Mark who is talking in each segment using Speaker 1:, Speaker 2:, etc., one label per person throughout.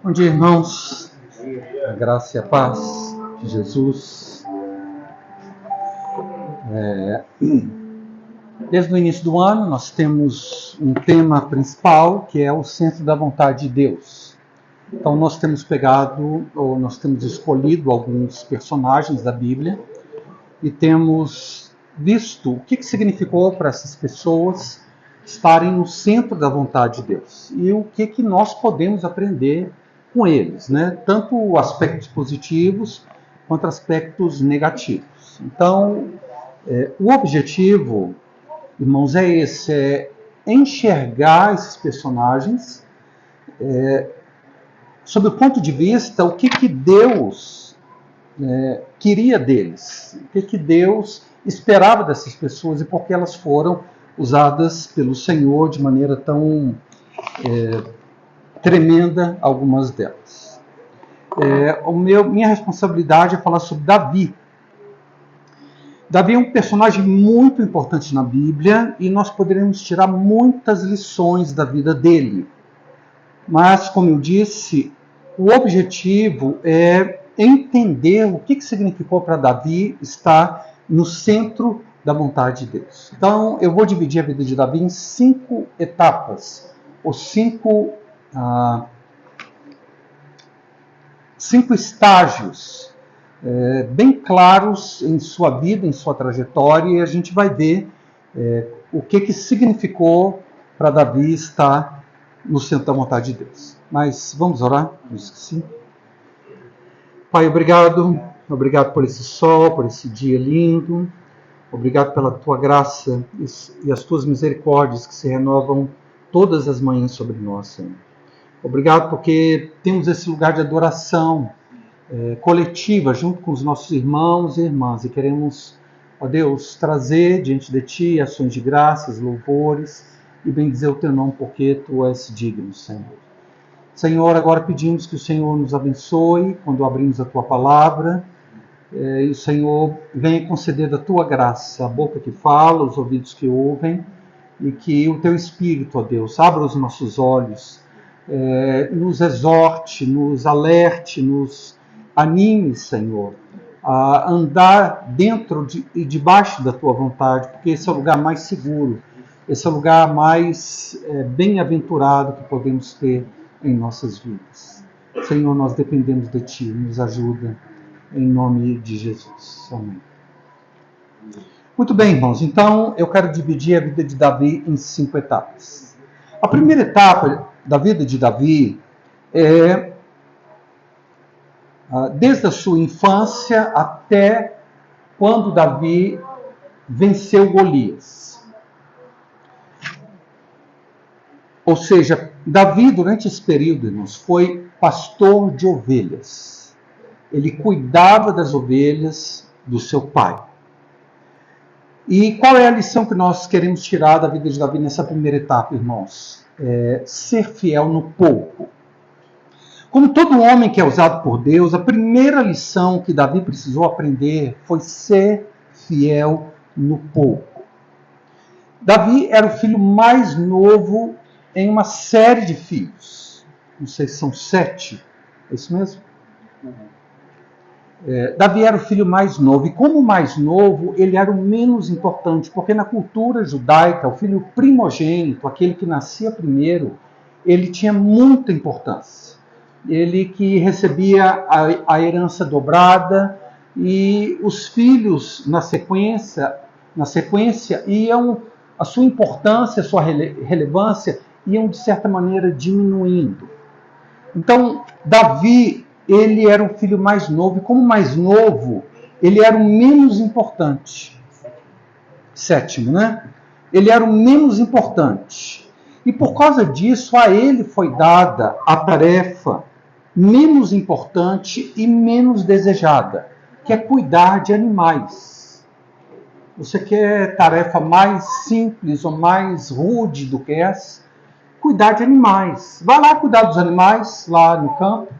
Speaker 1: Bom dia, irmãos. A graça e a paz de Jesus. Desde o início do ano, nós temos um tema principal, que é o centro da vontade de Deus. Então, nós temos escolhido alguns personagens da Bíblia e temos visto o que significou para essas pessoas estarem no centro da vontade de Deus e o que nós podemos aprender com eles, né? Tanto aspectos positivos quanto aspectos negativos. Então, o objetivo, irmãos, é esse, é enxergar esses personagens sob o ponto de vista o que Deus queria deles, o que Deus esperava dessas pessoas e por que elas foram usadas pelo Senhor de maneira tão tremenda, algumas delas. Minha responsabilidade é falar sobre Davi. Davi é um personagem muito importante na Bíblia e nós poderíamos tirar muitas lições da vida dele. Mas, como eu disse, o objetivo é entender o que significou para Davi estar no centro da vontade de Deus. Então, eu vou dividir a vida de Davi em 5 etapas, ou 5 estágios bem claros em sua vida, em sua trajetória, e a gente vai ver o que significou para Davi estar no centro da vontade de Deus. Mas vamos orar? Não esqueci. Pai, obrigado por esse sol, por esse dia lindo. Obrigado pela tua graça e as tuas misericórdias que se renovam todas as manhãs sobre nós, Senhor. Obrigado porque temos esse lugar de adoração coletiva junto com os nossos irmãos e irmãs e queremos, ó Deus, trazer diante de Ti ações de graças, louvores e bendizer o Teu nome porque Tu és digno, Senhor. Senhor, agora pedimos que o Senhor nos abençoe quando abrimos a Tua palavra. E o Senhor venha conceder da Tua graça a boca que fala, os ouvidos que ouvem, e que o Teu Espírito, ó Deus, abra os nossos olhos, nos exorte, nos alerte, nos anime, Senhor, a andar dentro e debaixo da Tua vontade, porque esse é o lugar mais seguro, esse é o lugar mais bem-aventurado que podemos ter em nossas vidas. Senhor, nós dependemos de Ti, nos ajuda. Em nome de Jesus. Amém. Muito bem, irmãos. Então, eu quero dividir a vida de Davi em 5 etapas. A primeira etapa da vida de Davi é desde a sua infância até quando Davi venceu Golias. Ou seja, Davi, durante esse período, irmãos, foi pastor de ovelhas. Ele cuidava das ovelhas do seu pai. E qual é a lição que nós queremos tirar da vida de Davi nessa primeira etapa, irmãos? Ser fiel no pouco. Como todo homem que é usado por Deus, a primeira lição que Davi precisou aprender foi ser fiel no pouco. Davi era o filho mais novo em uma série de filhos. Não sei se são 7. É isso mesmo? Davi era o filho mais novo, e como mais novo, ele era o menos importante, porque na cultura judaica, o filho primogênito, aquele que nascia primeiro, ele tinha muita importância. Ele que recebia a herança dobrada, e os filhos, na sequência, iam, a sua importância, a sua relevância, iam de certa maneira diminuindo. Então, Davi, ele era o filho mais novo, e como mais novo, ele era o menos importante. 7º, né? Ele era o menos importante. E por causa disso, a ele foi dada a tarefa menos importante e menos desejada, que é cuidar de animais. Você quer tarefa mais simples ou mais rude do que essa? Cuidar de animais. Vai lá cuidar dos animais, lá no campo.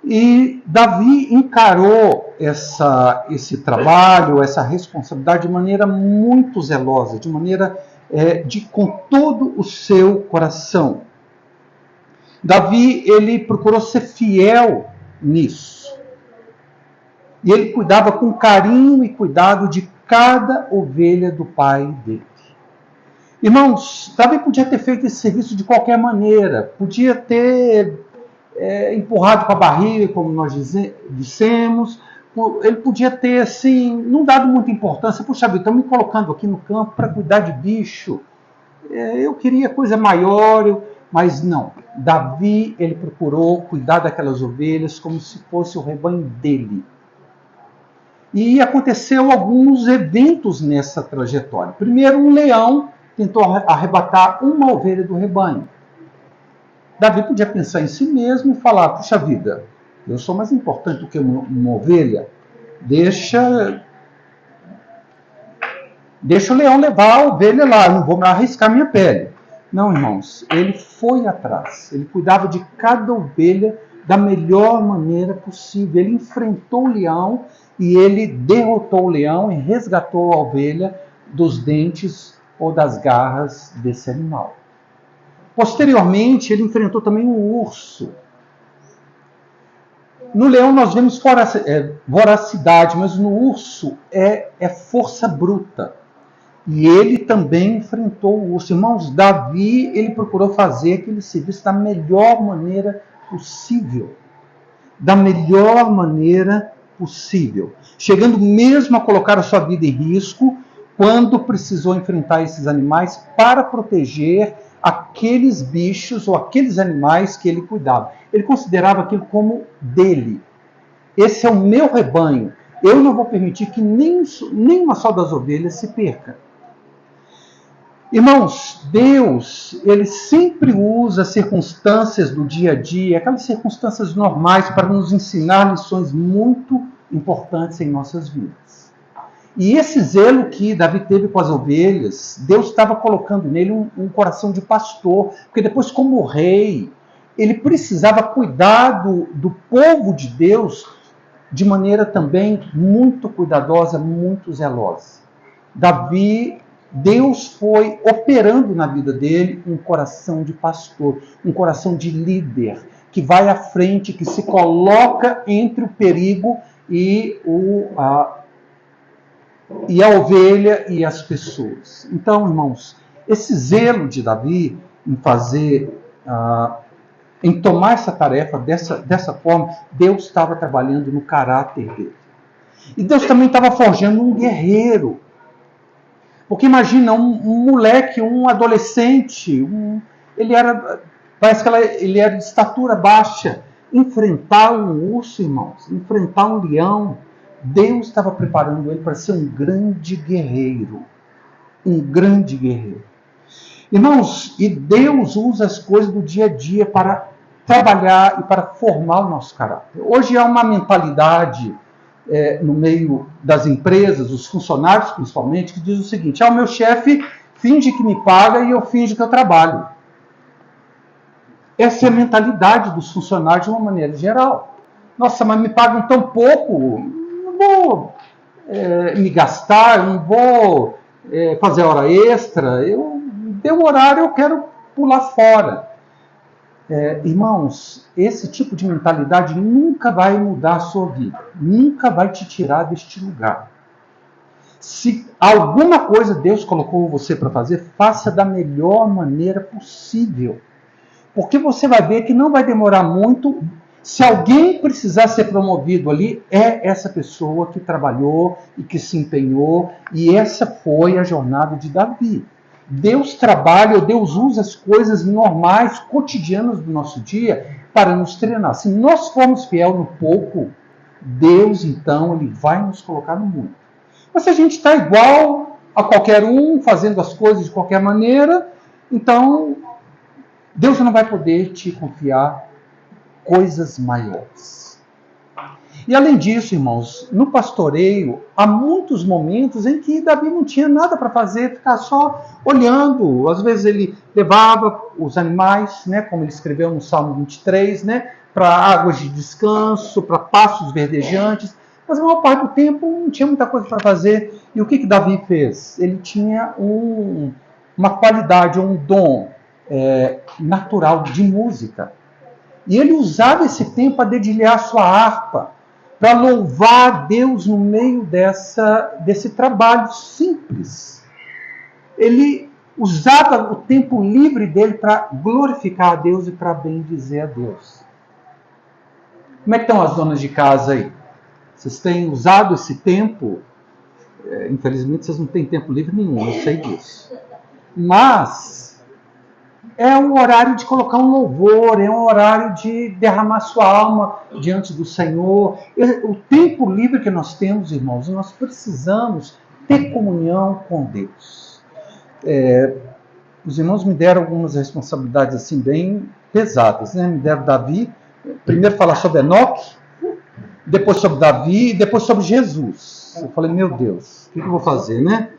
Speaker 1: E Davi encarou esse trabalho, essa responsabilidade de maneira muito zelosa, de maneira com todo o seu coração. Davi, ele procurou ser fiel nisso. E ele cuidava com carinho e cuidado de cada ovelha do pai dele. Irmãos, Davi podia ter feito esse serviço de qualquer maneira, podia ter empurrado com a barriga, como nós dissemos, ele podia ter, assim, não dado muita importância. Puxa vida, estão me colocando aqui no campo para cuidar de bicho, eu queria coisa maior, mas não. Davi, ele procurou cuidar daquelas ovelhas como se fosse o rebanho dele. E aconteceu alguns eventos nessa trajetória. Primeiro, um leão tentou arrebatar uma ovelha do rebanho. Davi podia pensar em si mesmo e falar, puxa vida, eu sou mais importante do que uma ovelha, deixa o leão levar a ovelha lá, não vou me arriscar minha pele. Não, irmãos, ele foi atrás, ele cuidava de cada ovelha da melhor maneira possível. Ele enfrentou o leão e ele derrotou o leão e resgatou a ovelha dos dentes ou das garras desse animal. Posteriormente, ele enfrentou também um urso. No leão nós vemos voracidade, mas no urso é força bruta. E ele também enfrentou o urso. Irmãos, Davi, ele procurou fazer aquele serviço da melhor maneira possível. Da melhor maneira possível. Chegando mesmo a colocar a sua vida em risco quando precisou enfrentar esses animais para proteger aqueles bichos ou aqueles animais que ele cuidava. Ele considerava aquilo como dele. Esse é o meu rebanho. Eu não vou permitir que nem uma só das ovelhas se perca. Irmãos, Deus, ele sempre usa circunstâncias do dia a dia, aquelas circunstâncias normais, para nos ensinar lições muito importantes em nossas vidas. E esse zelo que Davi teve com as ovelhas, Deus estava colocando nele um coração de pastor, porque depois, como rei, ele precisava cuidar do povo de Deus de maneira também muito cuidadosa, muito zelosa. Deus foi operando na vida dele um coração de pastor, um coração de líder, que vai à frente, que se coloca entre o perigo e a ovelha e as pessoas. Então, irmãos, esse zelo de Davi em tomar essa tarefa dessa forma, Deus estava trabalhando no caráter dele. E Deus também estava forjando um guerreiro. Porque imagina um moleque, um adolescente, parece que ele era de estatura baixa, enfrentar um urso, irmãos, enfrentar um leão. Deus estava preparando ele para ser um grande guerreiro. Um grande guerreiro. Irmãos, e Deus usa as coisas do dia a dia para trabalhar e para formar o nosso caráter. Hoje há uma mentalidade no meio das empresas, os funcionários principalmente, que diz o seguinte: o meu chefe finge que me paga e eu finge que eu trabalho. Essa é a mentalidade dos funcionários de uma maneira geral. Nossa, mas me pagam tão pouco, não vou me gastar, não vou fazer hora extra, deu horário, eu quero pular fora. Irmãos, esse tipo de mentalidade nunca vai mudar a sua vida, nunca vai te tirar deste lugar. Se alguma coisa Deus colocou você para fazer, faça da melhor maneira possível. Porque você vai ver que não vai demorar muito. Se alguém precisar ser promovido ali, é essa pessoa que trabalhou e que se empenhou, e essa foi a jornada de Davi. Deus trabalha, Deus usa as coisas normais, cotidianas do nosso dia para nos treinar. Se nós formos fiel no pouco, Deus, então, ele vai nos colocar no muito. Mas se a gente está igual a qualquer um, fazendo as coisas de qualquer maneira, então Deus não vai poder te confiar coisas maiores. E além disso, irmãos, no pastoreio, há muitos momentos em que Davi não tinha nada para fazer, ficar só olhando. Às vezes ele levava os animais, como ele escreveu no Salmo 23, para águas de descanso, para pastos verdejantes, mas a maior parte do tempo não tinha muita coisa para fazer. E o que Davi fez? Ele tinha uma qualidade, um dom natural de música. E ele usava esse tempo para dedilhar a sua harpa, para louvar a Deus no meio desse trabalho simples. Ele usava o tempo livre dele para glorificar a Deus e para bendizer a Deus. Como é que estão as donas de casa aí? Vocês têm usado esse tempo? Infelizmente vocês não têm tempo livre nenhum, eu sei disso. Mas é um horário de colocar um louvor, é um horário de derramar sua alma diante do Senhor. O tempo livre que nós temos, irmãos, nós precisamos ter comunhão com Deus. Os irmãos me deram algumas responsabilidades assim bem pesadas, né? Me deram Davi, primeiro falar sobre Enoque, depois sobre Davi e depois sobre Jesus. Eu falei, meu Deus, o que eu vou fazer, né?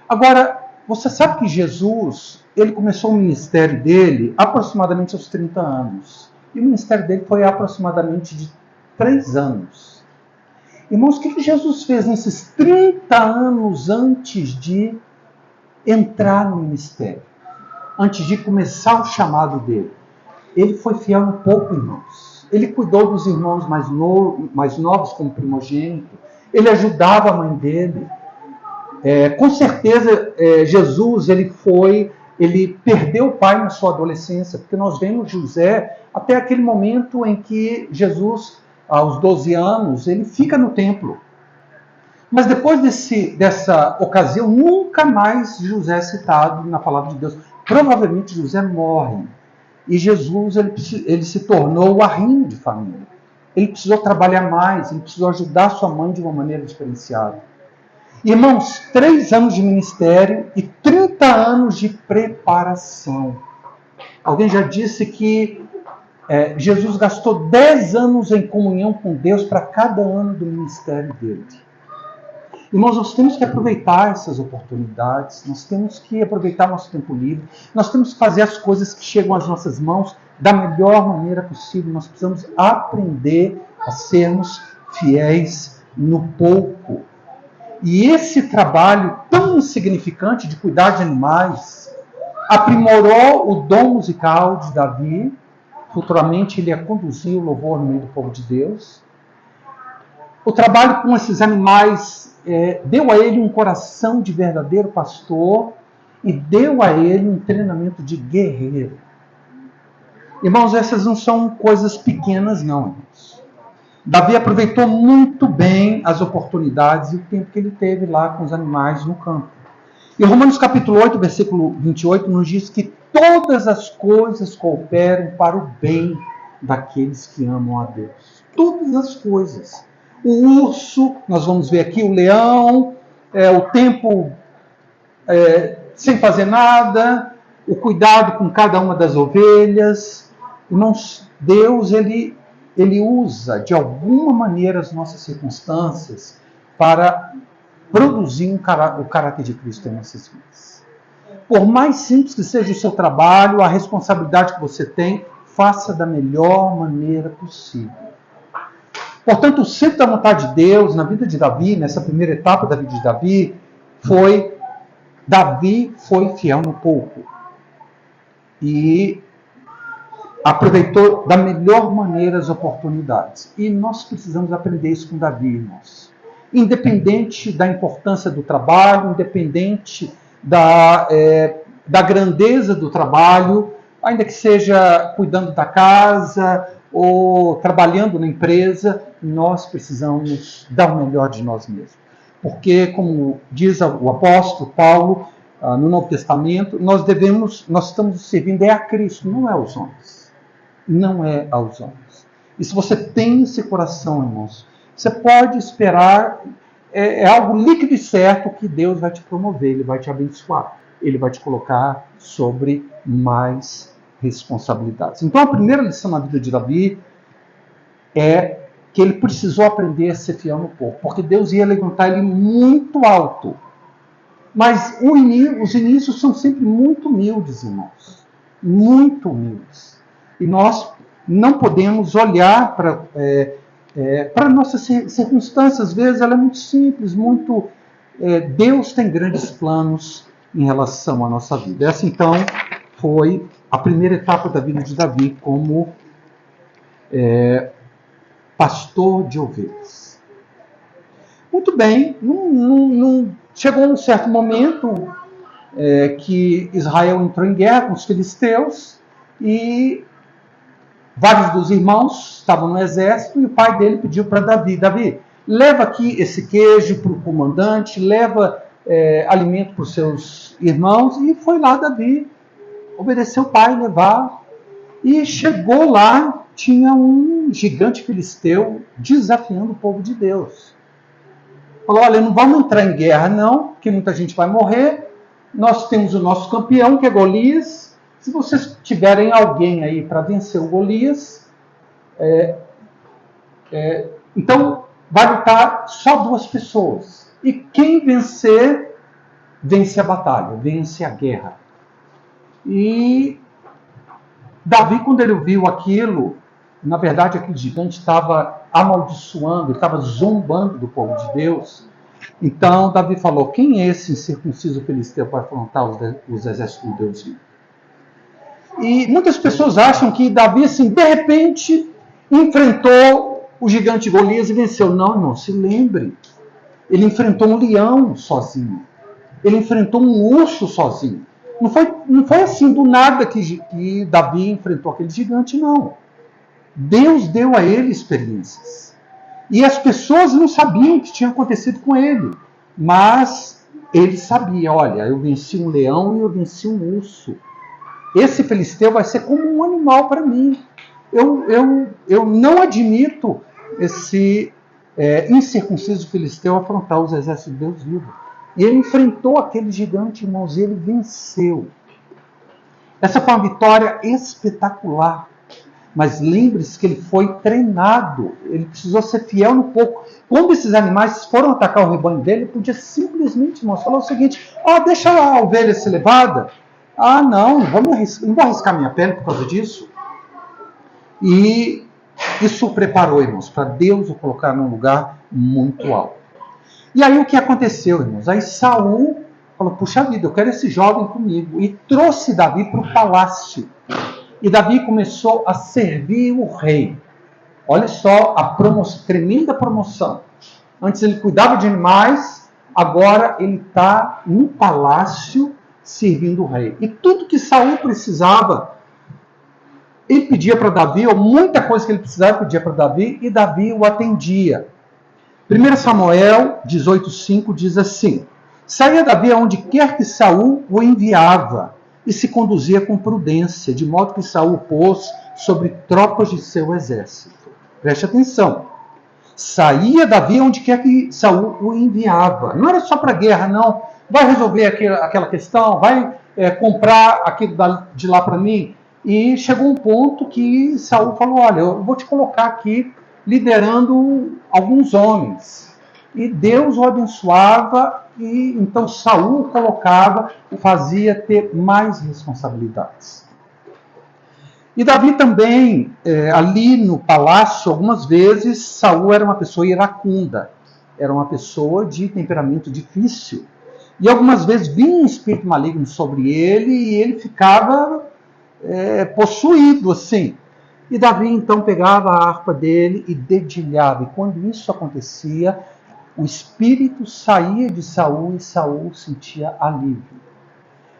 Speaker 1: Agora, você sabe que Jesus, ele começou o ministério dele aproximadamente aos 30 anos. E o ministério dele foi aproximadamente de 3 anos. Irmãos, o que Jesus fez nesses 30 anos antes de entrar no ministério? Antes de começar o chamado dele? Ele foi fiel no pouco, irmãos. Ele cuidou dos irmãos mais novos como primogênito. Ele ajudava a mãe dele. Com certeza, Jesus, ele perdeu o pai na sua adolescência, porque nós vemos José até aquele momento em que Jesus, aos 12 anos, ele fica no templo. Mas depois dessa ocasião, nunca mais José é citado na palavra de Deus. Provavelmente José morre. E Jesus, ele se tornou o arrimo de família. Ele precisou trabalhar mais, ele precisou ajudar sua mãe de uma maneira diferenciada. Irmãos, 3 anos de ministério e 30 anos de preparação. Alguém já disse que Jesus gastou 10 anos em comunhão com Deus para cada ano do ministério dele. Irmãos, nós temos que aproveitar essas oportunidades, nós temos que aproveitar nosso tempo livre, nós temos que fazer as coisas que chegam às nossas mãos da melhor maneira possível. Nós precisamos aprender a sermos fiéis no pouco. E esse trabalho tão insignificante de cuidar de animais aprimorou o dom musical de Davi. Futuramente ele ia conduzir o louvor no meio do povo de Deus. O trabalho com esses animais deu a ele um coração de verdadeiro pastor e deu a ele um treinamento de guerreiro. Irmãos, essas não são coisas pequenas, não, irmãos. Davi aproveitou muito bem as oportunidades e o tempo que ele teve lá com os animais no campo. E Romanos capítulo 8, versículo 28, nos diz que todas as coisas cooperam para o bem daqueles que amam a Deus. Todas as coisas. O urso, nós vamos ver aqui, o leão, o tempo sem fazer nada, o cuidado com cada uma das ovelhas. Irmãos, Deus, ele usa de alguma maneira as nossas circunstâncias para produzir o caráter de Cristo em nossas vidas. Por mais simples que seja o seu trabalho, a responsabilidade que você tem, faça da melhor maneira possível. Portanto, o centro da vontade de Deus na vida de Davi, nessa primeira etapa da vida de Davi foi fiel no pouco. E aproveitou da melhor maneira as oportunidades. E nós precisamos aprender isso com Davi, irmãos. Independente da importância do trabalho, independente da grandeza do trabalho, ainda que seja cuidando da casa ou trabalhando na empresa, nós precisamos dar o melhor de nós mesmos. Porque, como diz o apóstolo Paulo no Novo Testamento, nós estamos servindo a Cristo, não é aos homens. Não é aos homens. E se você tem esse coração, irmãos, você pode esperar, é algo líquido e certo que Deus vai te promover, Ele vai te abençoar, Ele vai te colocar sobre mais responsabilidades. Então a primeira lição na vida de Davi é que ele precisou aprender a ser fiel no pouco, porque Deus ia levantar ele muito alto. Mas os inícios são sempre muito humildes, irmãos. Muito humildes. E nós não podemos olhar para nossas circunstâncias. Às vezes ela é muito simples, Deus tem grandes planos em relação à nossa vida. Essa, então, foi a primeira etapa da vida de Davi como pastor de ovelhas. Muito bem, chegou um certo momento que Israel entrou em guerra com os filisteus e vários dos irmãos estavam no exército e o pai dele pediu para Davi: Davi, leva aqui esse queijo para o comandante, leva alimento para os seus irmãos. E foi lá Davi, obedeceu o pai, levar. E chegou lá, tinha um gigante filisteu desafiando o povo de Deus. Falou: olha, não vamos entrar em guerra não, porque muita gente vai morrer. Nós temos o nosso campeão, que é Golias. Se vocês tiverem alguém aí para vencer o Golias, então vai lutar só 2 pessoas. E quem vencer, vence a batalha, vence a guerra. E Davi, quando ele viu aquilo, na verdade aquele gigante estava amaldiçoando, ele estava zombando do povo de Deus. Então Davi falou: quem é esse incircunciso filisteu para afrontar os exércitos de Deus vivo? E muitas pessoas acham que Davi, assim, de repente, enfrentou o gigante Golias e venceu. Não, irmão, se lembre. Ele enfrentou um leão sozinho. Ele enfrentou um urso sozinho. Não foi assim do nada que Davi enfrentou aquele gigante, não. Deus deu a ele experiências. E as pessoas não sabiam o que tinha acontecido com ele. Mas ele sabia: olha, eu venci um leão e eu venci um urso. Esse filisteu vai ser como um animal para mim. Eu não admito esse incircunciso filisteu afrontar os exércitos de Deus vivo. E ele enfrentou aquele gigante, irmãos, e ele venceu. Essa foi uma vitória espetacular. Mas lembre-se que ele foi treinado. Ele precisou ser fiel no pouco. Quando esses animais foram atacar o rebanho dele, ele podia simplesmente, irmãos, falar o seguinte: deixa a ovelha ser levada. Não vou arriscar minha pele por causa disso. E isso o preparou, irmãos, para Deus o colocar num lugar muito alto. E aí o que aconteceu, irmãos? Aí Saul falou: puxa vida, eu quero esse jovem comigo. E trouxe Davi para o palácio. E Davi começou a servir o rei. Olha só a tremenda promoção. Antes ele cuidava de animais, agora ele está no palácio servindo o rei. E tudo que Saul precisava, ele pedia para Davi, ou muita coisa que ele precisava, pedia para Davi, e Davi o atendia. 1 Samuel 18,5 diz assim: saía Davi aonde quer que Saul o enviava, e se conduzia com prudência, de modo que Saul pôs sobre tropas de seu exército. Preste atenção. Saía Davi onde quer que Saul o enviava. Não era só para guerra, não. Vai resolver aquela questão, vai comprar aquilo de lá para mim. E chegou um ponto que Saul falou: olha, eu vou te colocar aqui liderando alguns homens. E Deus o abençoava, e então Saul o colocava, o fazia ter mais responsabilidades. E Davi também, ali no palácio, algumas vezes, Saul era uma pessoa iracunda, era uma pessoa de temperamento difícil. E algumas vezes vinha um espírito maligno sobre ele e ele ficava possuído, assim. E Davi então pegava a harpa dele e dedilhava. E quando isso acontecia, o espírito saía de Saul e Saul sentia alívio.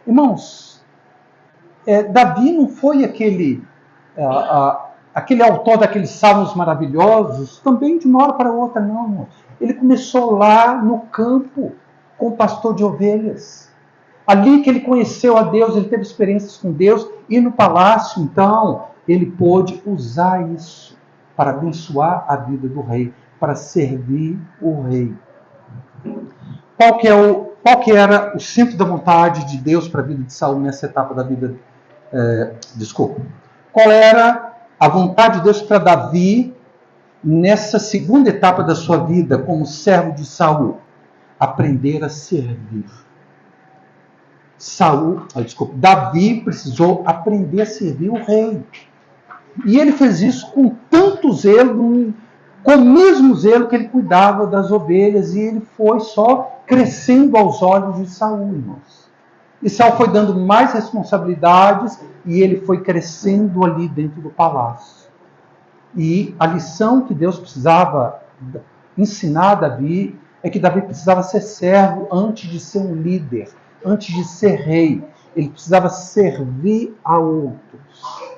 Speaker 1: Irmãos, Davi não foi aquele autor daqueles salmos maravilhosos, também de uma hora para outra, não, irmão. Ele começou lá no campo, com o pastor de ovelhas. Ali que ele conheceu a Deus, ele teve experiências com Deus, e no palácio, então, ele pôde usar isso para abençoar a vida do rei, para servir o rei. Qual que era o centro da vontade de Deus para a vida de Saul nessa etapa da vida? Qual era a vontade de Deus para Davi nessa segunda etapa da sua vida como servo de Saul? Aprender a servir. Davi precisou aprender a servir o rei. E ele fez isso com tanto zelo, com o mesmo zelo que ele cuidava das ovelhas, e ele foi só crescendo aos olhos de Saul, irmãos. E Saul foi dando mais responsabilidades, e ele foi crescendo ali dentro do palácio. E a lição que Deus precisava ensinar a Davi é que Davi precisava ser servo antes de ser um líder, antes de ser rei. Ele precisava servir a outros.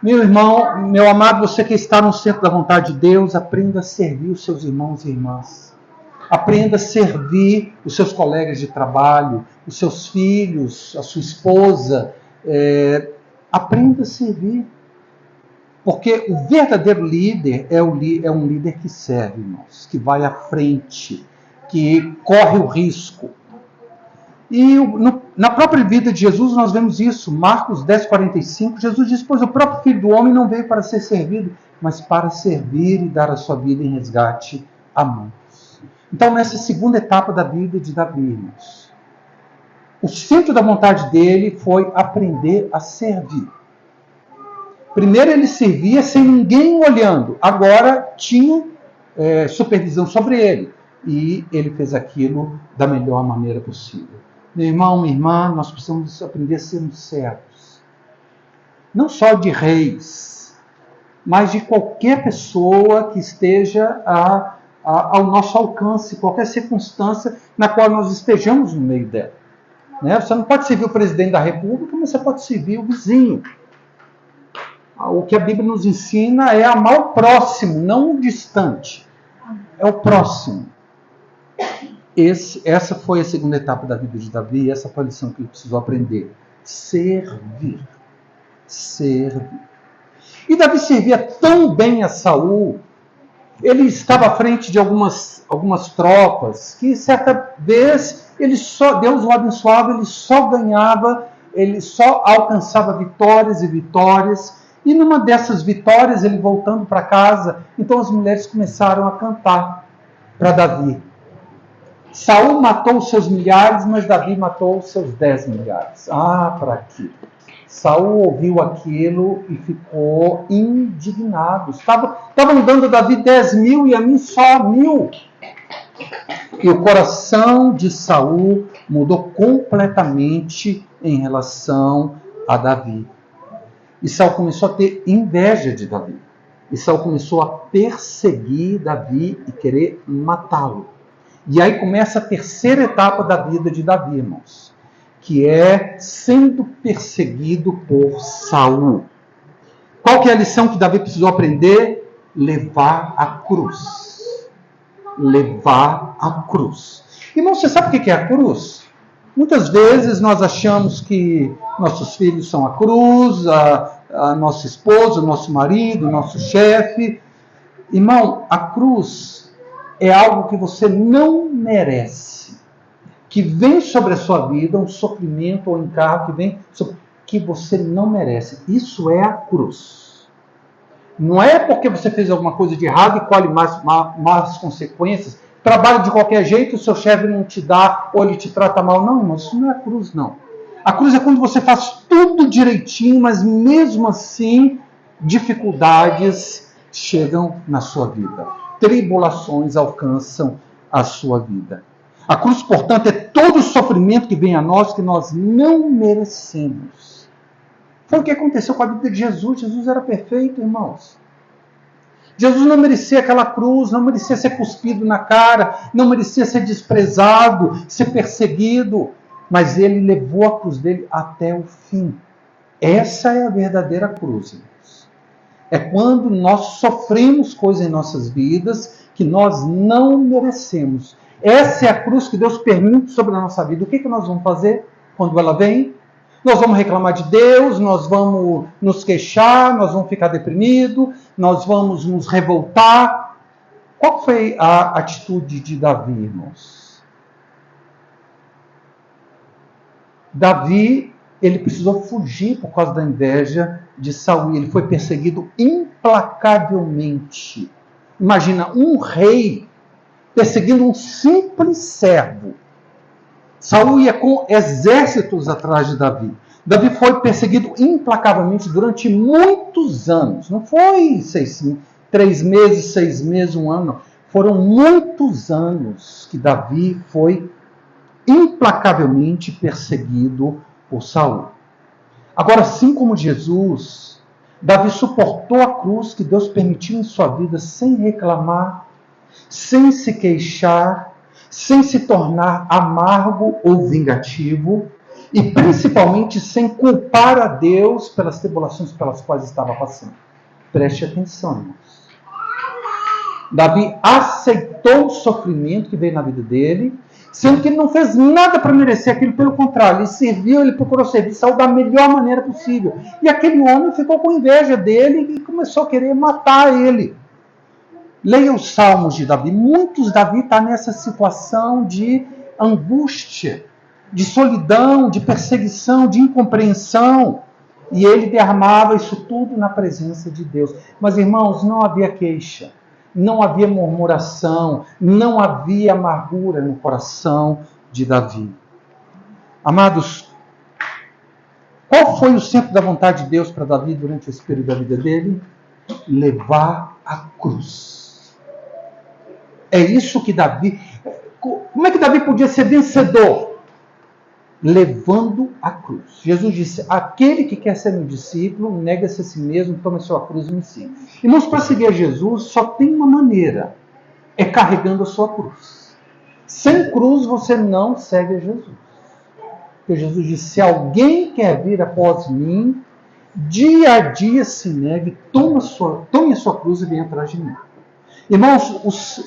Speaker 1: Meu irmão, meu amado, você que está no centro da vontade de Deus, aprenda a servir os seus irmãos e irmãs. Aprenda a servir os seus colegas de trabalho, os seus filhos, a sua esposa. Aprenda a servir. Porque o verdadeiro líder é um líder que serve, irmãos, que vai à frente, que corre o risco. E na própria vida de Jesus nós vemos isso. Marcos 10:45, Jesus diz: pois o próprio Filho do Homem não veio para ser servido, mas para servir e dar a sua vida em resgate a muitos. Então, nessa segunda etapa da vida de Davi, irmãos, o centro da vontade dele foi aprender a servir. Primeiro ele servia sem ninguém olhando, agora tinha supervisão sobre ele. E ele fez aquilo da melhor maneira possível. Meu irmão, minha irmã, nós precisamos aprender a sermos servos. Não só de reis, mas de qualquer pessoa que esteja ao nosso alcance, qualquer circunstância na qual nós estejamos no meio dela. Você não pode servir o presidente da República, mas você pode servir o vizinho. O que a Bíblia nos ensina é amar o próximo, não o distante. É o próximo. Essa foi a segunda etapa da vida de Davi, essa foi a lição que ele precisou aprender. Servir. Servir. E Davi servia tão bem a Saul, ele estava à frente de algumas tropas, que certa vez Deus o abençoava, ele só ganhava, ele só alcançava vitórias e vitórias. E numa dessas vitórias, ele voltando para casa, então as mulheres começaram a cantar para Davi. Saul matou os seus milhares, mas Davi matou os seus 10 milhares. Para quê? Saul ouviu aquilo e ficou indignado. Estavam dando a Davi 10 mil e a mim só 1.000. E o coração de Saul mudou completamente em relação a Davi. E Saul começou a ter inveja de Davi. E Saul começou a perseguir Davi e querer matá-lo. E aí começa a terceira etapa da vida de Davi, irmãos, que é sendo perseguido por Saul. Qual que é a lição que Davi precisou aprender? Levar a cruz. Levar a cruz. Irmão, você sabe o que é a cruz? Muitas vezes nós achamos que nossos filhos são a cruz, a nossa esposa, o nosso marido, o nosso chefe. Irmão, a cruz é algo que você não merece, que vem sobre a sua vida, um sofrimento ou encargo que vem sobre, que você não merece. Isso é a cruz. Não é porque você fez alguma coisa de errado e colhe más consequências, trabalha de qualquer jeito, o seu chefe não te dá ou ele te trata mal. Não, irmão, isso não é a cruz, não. A cruz é quando você faz tudo direitinho, mas mesmo assim, dificuldades chegam na sua vida. Tribulações alcançam a sua vida. A cruz, portanto, é todo o sofrimento que vem a nós que nós não merecemos. Foi o que aconteceu com a vida de Jesus. Jesus era perfeito, irmãos. Jesus não merecia aquela cruz, não merecia ser cuspido na cara, não merecia ser desprezado, ser perseguido, mas ele levou a cruz dele até o fim. Essa é a verdadeira cruz, irmãos. É quando nós sofremos coisas em nossas vidas que nós não merecemos. Essa é a cruz que Deus permite sobre a nossa vida. O que nós vamos fazer quando ela vem? Nós vamos reclamar de Deus, nós vamos nos queixar, nós vamos ficar deprimidos, nós vamos nos revoltar. Qual foi a atitude de Davi, irmãos? Davi, ele precisou fugir por causa da inveja de Saul. Ele foi perseguido implacavelmente. Imagina, um rei perseguindo um simples servo. Saul ia com exércitos atrás de Davi. Davi foi perseguido implacavelmente durante muitos anos. Não foi 3 meses, 6 meses, 1 ano. Não. Foram muitos anos que Davi foi implacavelmente perseguido por Saul. Agora, assim como Jesus, Davi suportou a cruz que Deus permitiu em sua vida sem reclamar, sem se queixar, sem se tornar amargo ou vingativo e principalmente sem culpar a Deus pelas tribulações pelas quais estava passando. Preste atenção, irmãos. Davi aceitou o sofrimento que veio na vida dele, sendo que ele não fez nada para merecer aquilo, pelo contrário, ele serviu, ele procurou servir, saiu da melhor maneira possível. E aquele homem ficou com inveja dele e começou a querer matar ele. Leia os salmos de Davi. Davi está nessa situação de angústia, de solidão, de perseguição, de incompreensão. E ele derramava isso tudo na presença de Deus. Mas, irmãos, não havia queixa, não havia murmuração, não havia amargura no coração de Davi. Amados, qual foi o centro da vontade de Deus para Davi durante esse período da vida dele? Levar a cruz. É isso que Davi... Como é que Davi podia ser vencedor? Levando a cruz. Jesus disse, aquele que quer ser meu discípulo, nega-se a si mesmo, toma a sua cruz e me siga. Irmãos, para seguir a Jesus, só tem uma maneira, é carregando a sua cruz. Sem cruz, você não segue a Jesus. Porque Jesus disse, se alguém quer vir após mim, dia a dia se negue, tome a sua cruz e venha atrás de mim. Irmãos,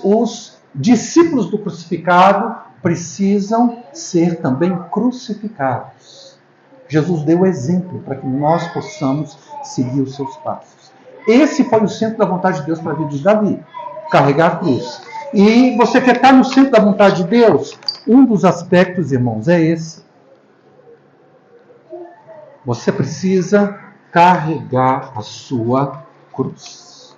Speaker 1: os discípulos do crucificado precisam ser também crucificados. Jesus deu o exemplo para que nós possamos seguir os seus passos. Esse foi o centro da vontade de Deus para a vida de Davi, carregar a cruz. E você quer estar no centro da vontade de Deus? Um dos aspectos, irmãos, é esse. Você precisa carregar a sua cruz.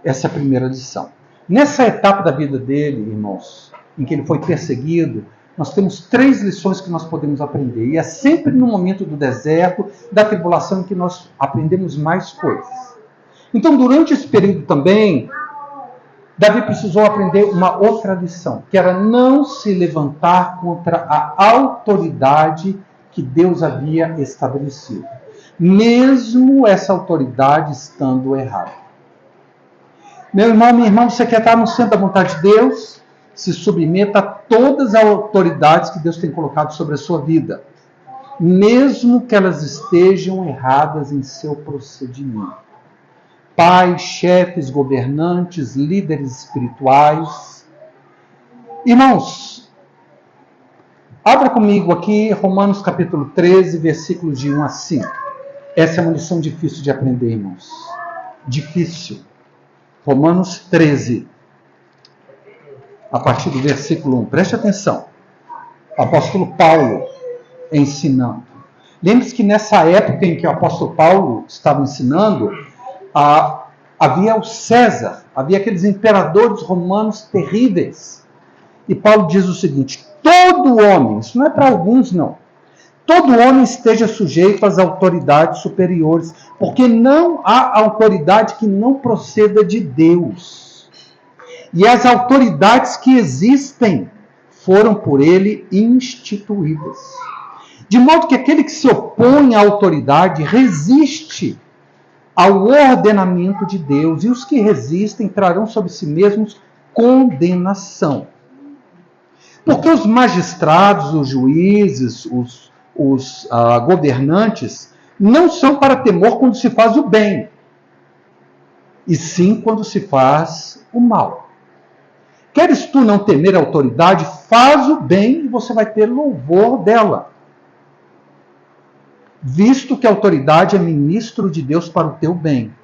Speaker 1: Essa é a primeira lição. Nessa etapa da vida dele, irmãos, em que ele foi perseguido, nós temos 3 lições que nós podemos aprender. E é sempre no momento do deserto, da tribulação, que nós aprendemos mais coisas. Então, durante esse período também, Davi precisou aprender uma outra lição, que era não se levantar contra a autoridade que Deus havia estabelecido, mesmo essa autoridade estando errada. Meu irmão, minha irmã, você quer estar no centro da vontade de Deus? Se submeta a todas as autoridades que Deus tem colocado sobre a sua vida, mesmo que elas estejam erradas em seu procedimento. Pais, chefes, governantes, líderes espirituais. Irmãos, abra comigo aqui Romanos capítulo 13, versículos de 1 a 5. Essa é uma lição difícil de aprender, irmãos. Difícil. Romanos 13. A partir do versículo 1. Preste atenção. O apóstolo Paulo ensinando. Lembre-se que nessa época em que o apóstolo Paulo estava ensinando, havia o César, havia aqueles imperadores romanos terríveis. E Paulo diz o seguinte, todo homem, isso não é para alguns não, todo homem esteja sujeito às autoridades superiores, porque não há autoridade que não proceda de Deus. E as autoridades que existem foram por ele instituídas. De modo que aquele que se opõe à autoridade resiste ao ordenamento de Deus, e os que resistem trarão sobre si mesmos condenação. Porque os magistrados, os juízes, os governantes, não são para temor quando se faz o bem, e sim quando se faz o mal. Queres tu não temer a autoridade, faz o bem e você vai ter louvor dela. Visto que a autoridade é ministro de Deus para o teu bem.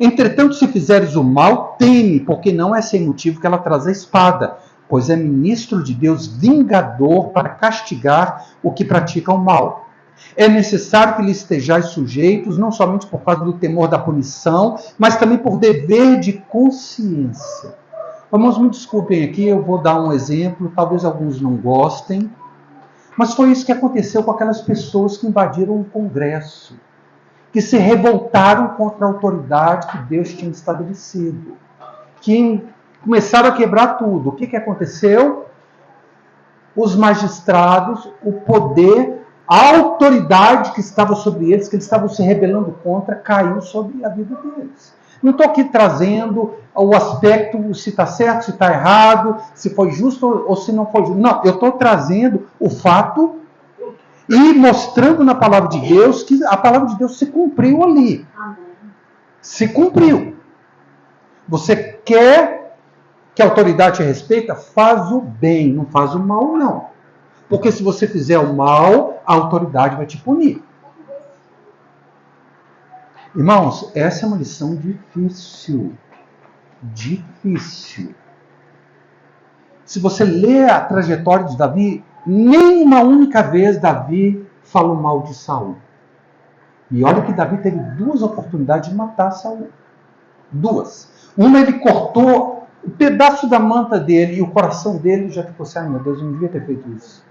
Speaker 1: Entretanto, se fizeres o mal, teme, porque não é sem motivo que ela traz a espada, pois é ministro de Deus vingador para castigar o que pratica o mal. É necessário que lhe estejais sujeitos, não somente por causa do temor da punição, mas também por dever de consciência. Vamos, me desculpem aqui, eu vou dar um exemplo, talvez alguns não gostem, mas foi isso que aconteceu com aquelas pessoas que invadiram o Congresso, que se revoltaram contra a autoridade que Deus tinha estabelecido, que começaram a quebrar tudo. O que aconteceu? Os magistrados, o poder A autoridade que estava sobre eles, que eles estavam se rebelando contra, caiu sobre a vida deles. Não estou aqui trazendo o aspecto, se está certo, se está errado, se foi justo ou se não foi justo. Não, eu estou trazendo o fato e mostrando na palavra de Deus que a palavra de Deus se cumpriu ali. Se cumpriu. Você quer que a autoridade te respeita? Faz o bem, não faz o mal, não. Porque se você fizer o mal, a autoridade vai te punir. Irmãos, essa é uma lição difícil. Difícil. Se você lê a trajetória de Davi, nem uma única vez Davi falou mal de Saul. E olha que Davi teve 2 oportunidades de matar Saul. 2. Uma, ele cortou o pedaço da manta dele e o coração dele já ficou assim, ai meu Deus, eu não devia ter feito isso.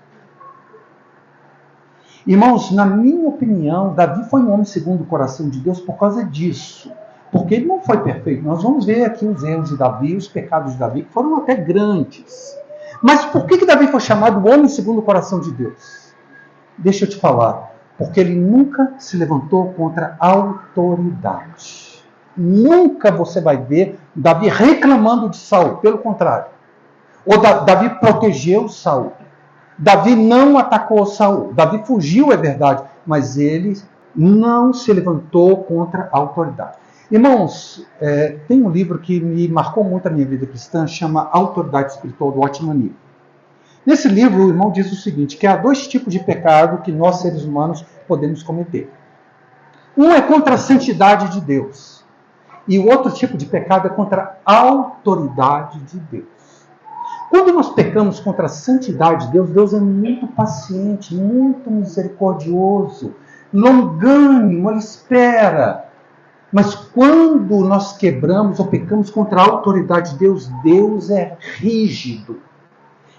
Speaker 1: Irmãos, na minha opinião, Davi foi um homem segundo o coração de Deus por causa disso. Porque ele não foi perfeito. Nós vamos ver aqui os erros de Davi, os pecados de Davi, que foram até grandes. Mas por que Davi foi chamado homem segundo o coração de Deus? Deixa eu te falar. Porque ele nunca se levantou contra a autoridade. Nunca você vai ver Davi reclamando de Saul. Pelo contrário. Ou Davi protegeu Saul. Davi não atacou Saul. Davi fugiu, é verdade. Mas ele não se levantou contra a autoridade. Irmãos, tem um livro que me marcou muito a minha vida cristã, chama Autoridade Espiritual, do Watchman Nee. Nesse livro, o irmão diz o seguinte, que há 2 tipos de pecado que nós, seres humanos, podemos cometer. Um é contra a santidade de Deus. E o outro tipo de pecado é contra a autoridade de Deus. Quando nós pecamos contra a santidade de Deus, Deus é muito paciente, muito misericordioso, longânimo, Ele espera. Mas quando nós quebramos ou pecamos contra a autoridade de Deus, Deus é rígido.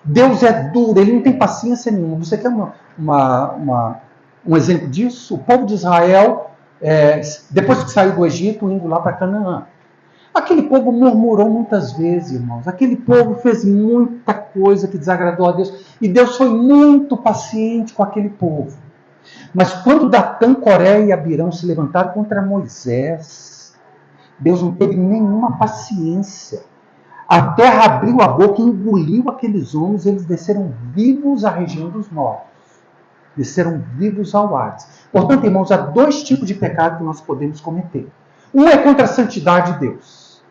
Speaker 1: Deus é duro, Ele não tem paciência nenhuma. Você quer um exemplo disso? O povo de Israel, depois que saiu do Egito, indo lá para Canaã. Aquele povo murmurou muitas vezes, irmãos. Aquele povo fez muita coisa que desagradou a Deus. E Deus foi muito paciente com aquele povo. Mas quando Datã, Coré e Abirão se levantaram contra Moisés, Deus não teve nenhuma paciência. A terra abriu a boca e engoliu aqueles homens, eles desceram vivos à região dos mortos. Desceram vivos ao Hades. Portanto, irmãos, há 2 tipos de pecado que nós podemos cometer. Um é contra a santidade de Deus.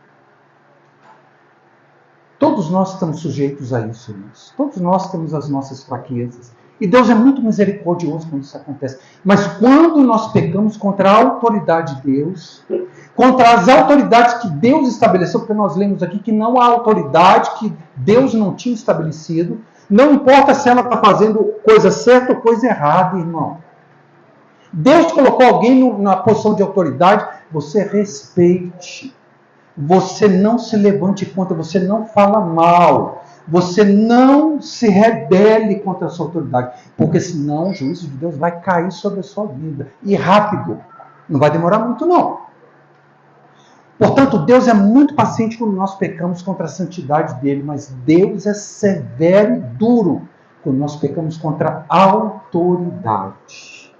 Speaker 1: Todos nós estamos sujeitos a isso, irmãos. Todos nós temos as nossas fraquezas. E Deus é muito misericordioso quando isso acontece. Mas quando nós pecamos contra a autoridade de Deus, contra as autoridades que Deus estabeleceu, porque nós lemos aqui que não há autoridade que Deus não tinha estabelecido, não importa se ela está fazendo coisa certa ou coisa errada, irmão. Deus colocou alguém na posição de autoridade, você respeite. Você não se levante contra, você não fala mal. Você não se rebele contra a sua autoridade, porque senão o juízo de Deus vai cair sobre a sua vida. E rápido. Não vai demorar muito, não. Portanto, Deus é muito paciente quando nós pecamos contra a santidade dele, mas Deus é severo e duro quando nós pecamos contra a autoridade.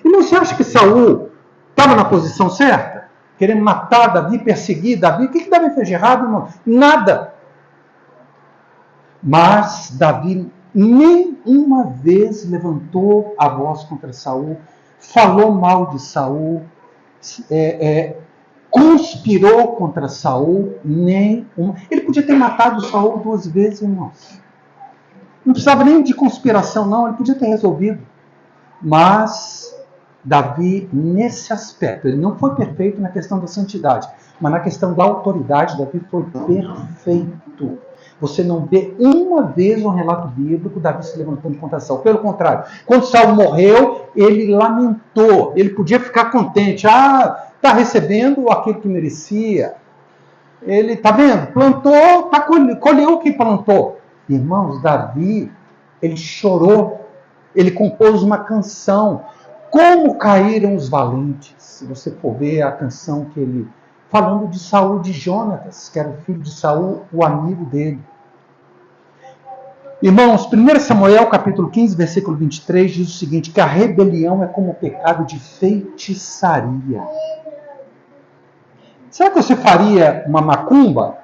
Speaker 1: E não se acha que Saul estava na posição certa? Querendo matar Davi, perseguir Davi. O que Davi fez de errado, irmão? Nada. Mas Davi nem uma vez levantou a voz contra Saul, falou mal de Saul, conspirou contra Saul, nem uma. Ele podia ter matado Saul 2 vezes, irmãos. Não precisava nem de conspiração, não. Ele podia ter resolvido. Mas Davi, nesse aspecto, ele não foi perfeito na questão da santidade, mas na questão da autoridade, Davi foi perfeito. Você não vê uma vez um relato bíblico Davi se levantando contra Saul. Pelo contrário, quando Saul morreu, ele lamentou. Ele podia ficar contente. Está recebendo aquilo que merecia. Ele, está vendo? Plantou, colheu o que plantou. Irmãos, Davi, ele chorou. Ele compôs uma canção. Como caíram os valentes. Se você for ver a canção que ele... Falando de Saul, de Jonatas, que era o filho de Saul, o amigo dele. Irmãos, 1 Samuel capítulo 15, versículo 23 diz o seguinte, que a rebelião é como o pecado de feitiçaria. Será que você faria uma macumba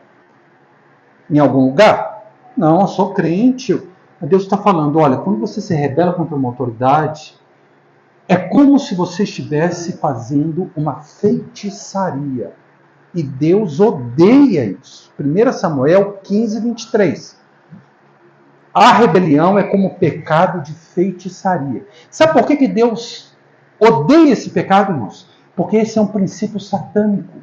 Speaker 1: em algum lugar? Não, eu sou crente. Deus está falando, olha, quando você se rebela contra uma autoridade, é como se você estivesse fazendo uma feitiçaria. E Deus odeia isso. 1 Samuel 15, 23. A rebelião é como pecado de feitiçaria. Sabe por que Deus odeia esse pecado, irmãos? Porque esse é um princípio satânico.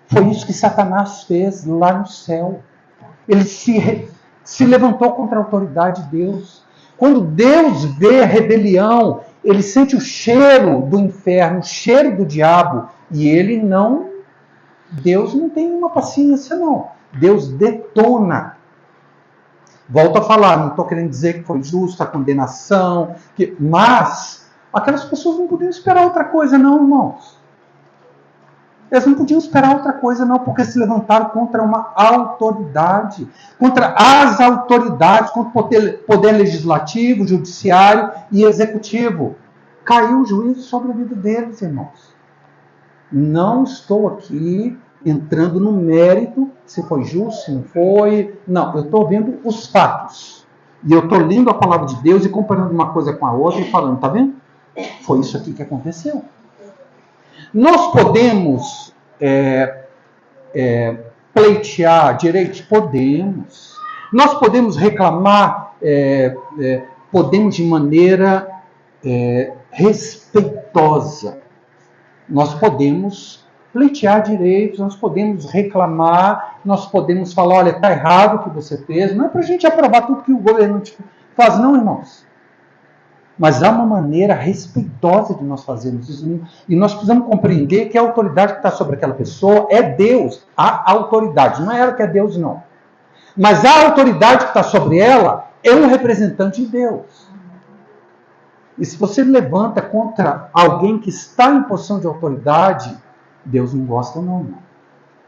Speaker 1: Foi isso que Satanás fez lá no céu. Ele se levantou contra a autoridade de Deus. Quando Deus vê a rebelião, ele sente o cheiro do inferno, o cheiro do diabo, e Deus não tem uma paciência, não. Deus detona. Volto a falar, não estou querendo dizer que foi justa a condenação, mas aquelas pessoas não podiam esperar outra coisa, não, irmãos. Eles não podiam esperar outra coisa, não, porque se levantaram contra uma autoridade, contra as autoridades, contra o poder legislativo, judiciário e executivo. Caiu o juízo sobre a vida deles, irmãos. Não estou aqui entrando no mérito, se foi justo, se não foi. Não, eu estou vendo os fatos. E eu estou lendo a palavra de Deus e comparando uma coisa com a outra e falando, tá vendo? Foi isso aqui que aconteceu. Nós podemos pleitear direitos? Podemos. Nós podemos reclamar, podemos de maneira respeitosa. Nós podemos pleitear direitos, nós podemos reclamar, nós podemos falar, olha, está errado o que você fez. Não é para a gente aprovar tudo que o governo faz, não, irmãos. Mas há uma maneira respeitosa de nós fazermos isso. E nós precisamos compreender que a autoridade que está sobre aquela pessoa é Deus. A autoridade. Não é ela que é Deus, não. Mas a autoridade que está sobre ela é um representante de Deus. E se você levanta contra alguém que está em posição de autoridade, Deus não gosta, não.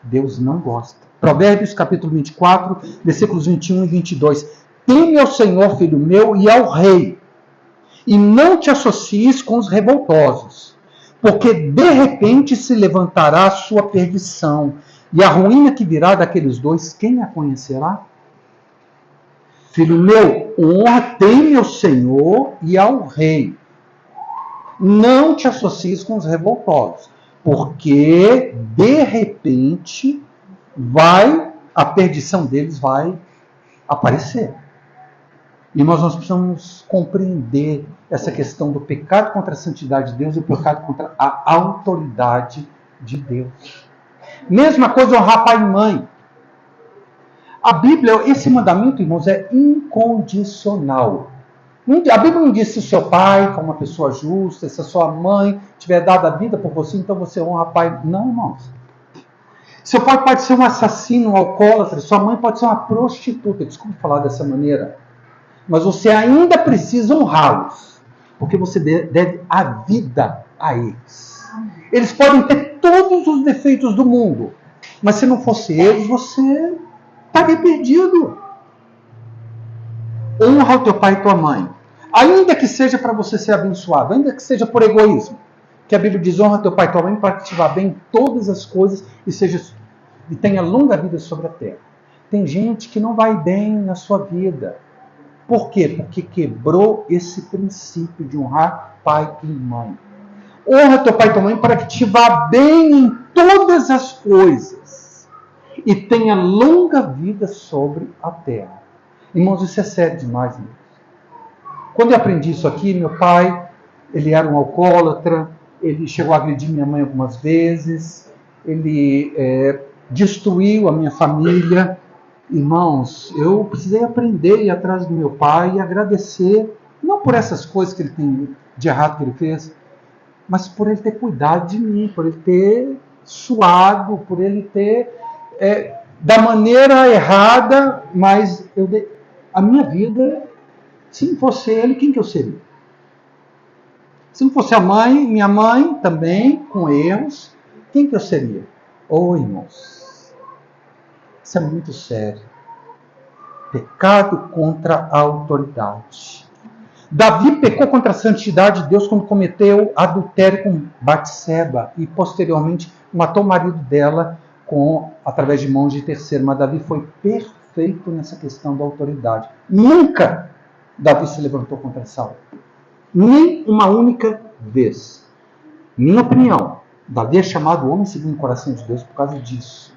Speaker 1: Deus não gosta. Provérbios capítulo 24, versículos 21 e 22. Teme ao Senhor, filho meu, e ao rei. E não te associes com os revoltosos, porque de repente se levantará a sua perdição, e a ruína que virá daqueles dois, quem a conhecerá? Filho meu, teme ao Senhor e ao rei. Não te associes com os revoltosos, porque de repente a perdição deles vai aparecer. E nós precisamos compreender essa questão do pecado contra a santidade de Deus e o pecado contra a autoridade de Deus. Mesma coisa honrar pai e mãe. A Bíblia, esse mandamento, irmãos, é incondicional. A Bíblia não diz se o seu pai for uma pessoa justa, se a sua mãe tiver dado a vida por você, então você honra pai. Não, irmãos. Seu pai pode ser um assassino, um alcoólatra, sua mãe pode ser uma prostituta. Desculpe falar dessa maneira. Mas você ainda precisa honrá-los, porque você deve a vida a eles. Eles podem ter todos os defeitos do mundo, mas se não fosse eles, você estaria perdido. Honra o teu pai e tua mãe, ainda que seja para você ser abençoado, ainda que seja por egoísmo, que a Bíblia diz, honra teu pai e tua mãe para que te vá bem em todas as coisas e tenha longa vida sobre a terra. Tem gente que não vai bem na sua vida. Por quê? Porque quebrou esse princípio de honrar pai e mãe. Honra teu pai e tua mãe para que te vá bem em todas as coisas e tenha longa vida sobre a terra. Irmãos, isso é sério demais, irmãos. Quando eu aprendi isso aqui, meu pai, ele era um alcoólatra, ele chegou a agredir minha mãe algumas vezes, ele destruiu a minha família. Irmãos, eu precisei aprender a ir atrás do meu pai e agradecer, não por essas coisas que ele tem de errado que ele fez, mas por ele ter cuidado de mim, por ele ter suado, por ele ter, da maneira errada, mas a minha vida, se não fosse ele, quem que eu seria? Se não fosse minha mãe também, com erros, quem que eu seria? Irmãos, isso é muito sério. Pecado contra a autoridade. Davi pecou contra a santidade de Deus quando cometeu adultério com Batseba e posteriormente matou o marido dela através de mãos de terceiro. Mas Davi foi perfeito nessa questão da autoridade. Nunca Davi se levantou contra Saul. Nem uma única vez. Minha opinião, Davi é chamado homem segundo o coração de Deus por causa disso.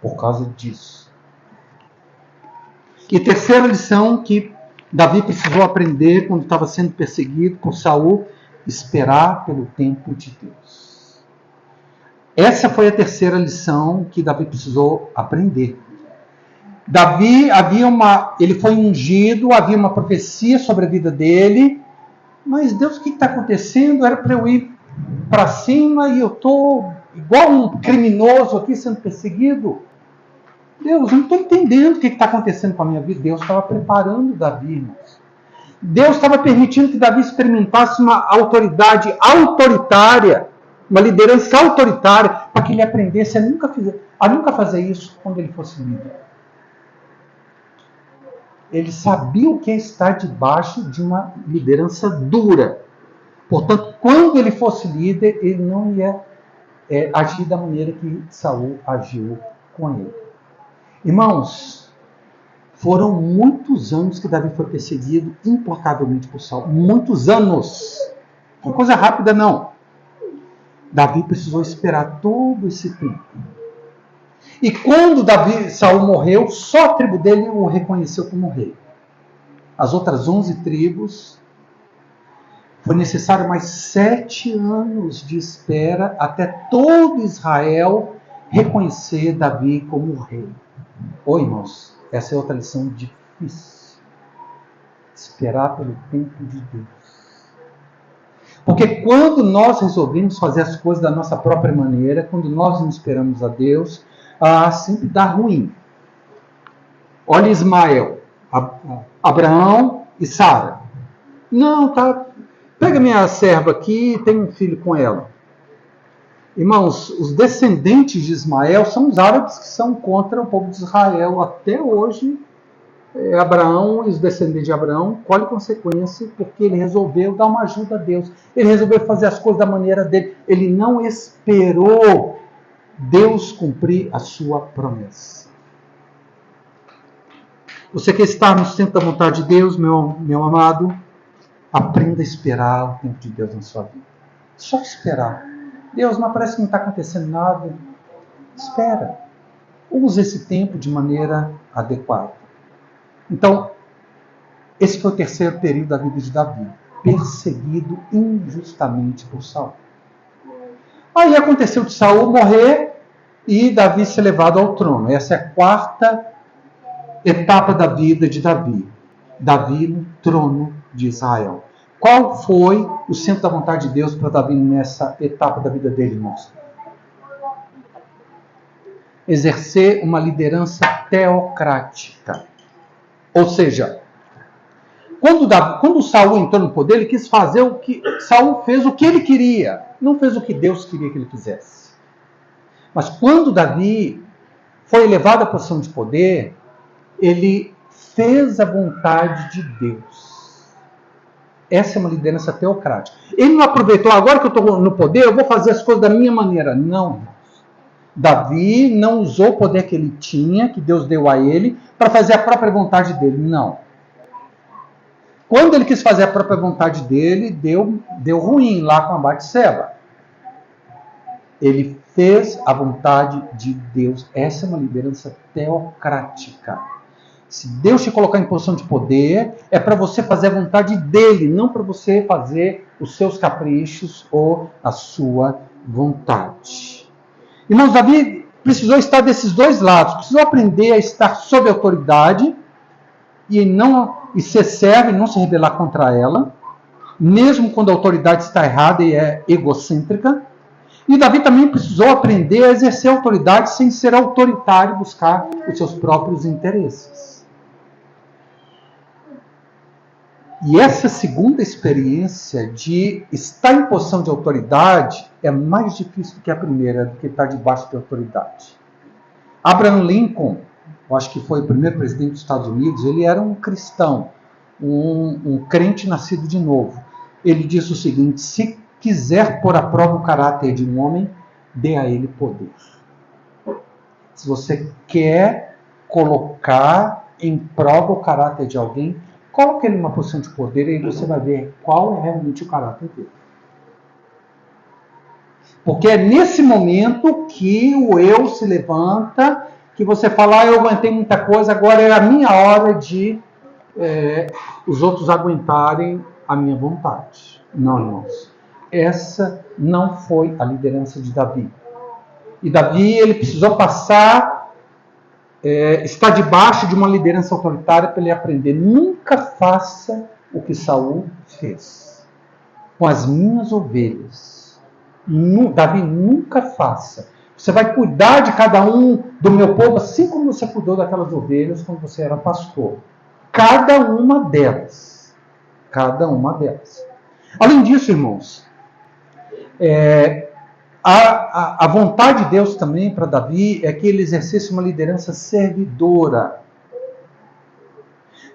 Speaker 1: Por causa disso. E terceira lição que Davi precisou aprender quando estava sendo perseguido por Saul: esperar pelo tempo de Deus. Essa foi a terceira lição que Davi precisou aprender. Davi ele foi ungido, havia uma profecia sobre a vida dele, mas Deus, o que está acontecendo? Era para eu ir para cima e eu estou igual um criminoso aqui sendo perseguido. Deus, eu não estou entendendo o que está acontecendo com a minha vida. Deus estava preparando Davi, irmãos. Deus estava permitindo que Davi experimentasse uma autoridade autoritária, uma liderança autoritária, para que ele aprendesse a nunca fazer isso quando ele fosse líder. Ele sabia o que é estar debaixo de uma liderança dura. Portanto, quando ele fosse líder, ele não ia agir da maneira que Saul agiu com ele. Irmãos, foram muitos anos que Davi foi perseguido implacavelmente por Saul. Muitos anos. Não é coisa rápida, não. Davi precisou esperar todo esse tempo. E quando Saul morreu, só a tribo dele o reconheceu como rei. As outras 11 tribos, foi necessário mais 7 anos de espera até todo Israel reconhecer Davi como rei. Ô, irmãos, essa é outra lição difícil. Esperar pelo tempo de Deus. Porque quando nós resolvemos fazer as coisas da nossa própria maneira, quando nós não esperamos a Deus, sempre dá ruim. Olha Ismael, Abraão e Sara. Não, tá. Pega minha serva aqui e tem um filho com ela. Irmãos, os descendentes de Ismael são os árabes que são contra o povo de Israel. Até hoje, Abraão e os descendentes de Abraão colhem consequência porque ele resolveu dar uma ajuda a Deus. Ele resolveu fazer as coisas da maneira dele. Ele não esperou Deus cumprir a sua promessa. Você quer estar no centro da vontade de Deus, meu amado? Aprenda a esperar o tempo de Deus na sua vida. Só esperar. Deus, mas parece que não está acontecendo nada. Espera. Use esse tempo de maneira adequada. Então, esse foi o terceiro período da vida de Davi. Perseguido injustamente por Saul. Aí aconteceu de Saul morrer e Davi ser levado ao trono. Essa é a quarta etapa da vida de Davi. Davi no trono de Israel. Qual foi o centro da vontade de Deus para Davi nessa etapa da vida dele, irmãos? Exercer uma liderança teocrática. Ou seja, quando Saul entrou no poder, ele quis fazer o que Saul fez, o que ele queria. Não fez o que Deus queria que ele fizesse. Mas quando Davi foi elevado à posição de poder, ele fez a vontade de Deus. Essa é uma liderança teocrática. Ele não aproveitou, agora que eu estou no poder, eu vou fazer as coisas da minha maneira. Não. Davi não usou o poder que ele tinha, que Deus deu a ele, para fazer a própria vontade dele. Não. Quando ele quis fazer a própria vontade dele, deu ruim lá com a Batseba. Ele fez a vontade de Deus. Essa é uma liderança teocrática. Se Deus te colocar em posição de poder, é para você fazer a vontade dele, não para você fazer os seus caprichos ou a sua vontade. Irmãos, Davi precisou estar desses dois lados. Precisou aprender a estar sob autoridade e ser servo e não se rebelar contra ela, mesmo quando a autoridade está errada e é egocêntrica. E Davi também precisou aprender a exercer autoridade sem ser autoritário e buscar os seus próprios interesses. E essa segunda experiência de estar em posição de autoridade é mais difícil do que a primeira, do que estar debaixo de autoridade. Abraham Lincoln eu acho que foi o primeiro presidente dos Estados Unidos, ele era um cristão, um crente nascido de novo. Ele disse o seguinte: se quiser pôr à prova o caráter de um homem, dê a ele poder. Se você quer colocar em prova o caráter de alguém, coloque ele numa posição de poder e aí você vai ver qual é realmente o caráter dele. Porque é nesse momento que o eu se levanta, que você fala: eu aguentei muita coisa, agora é a minha hora de os outros aguentarem a minha vontade. Não, irmãos. Essa não foi a liderança de Davi. E Davi, ele precisou estar debaixo de uma liderança autoritária para ele aprender. Nunca faça o que Saul fez com as minhas ovelhas. Davi, nunca faça. Você vai cuidar de cada um do meu povo, assim como você cuidou daquelas ovelhas quando você era pastor. Cada uma delas. Cada uma delas. Além disso, irmãos, a vontade de Deus também para Davi é que ele exercesse uma liderança servidora.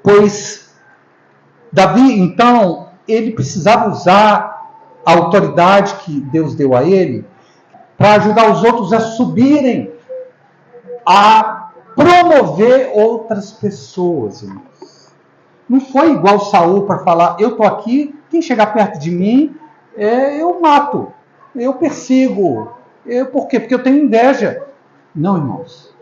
Speaker 1: Pois Davi, então, ele precisava usar a autoridade que Deus deu a ele para ajudar os outros a subirem, a promover outras pessoas, irmãos. Não foi igual Saul para falar: eu estou aqui, quem chegar perto de mim, eu mato, eu persigo. Por quê? Porque eu tenho inveja. Não, irmãos.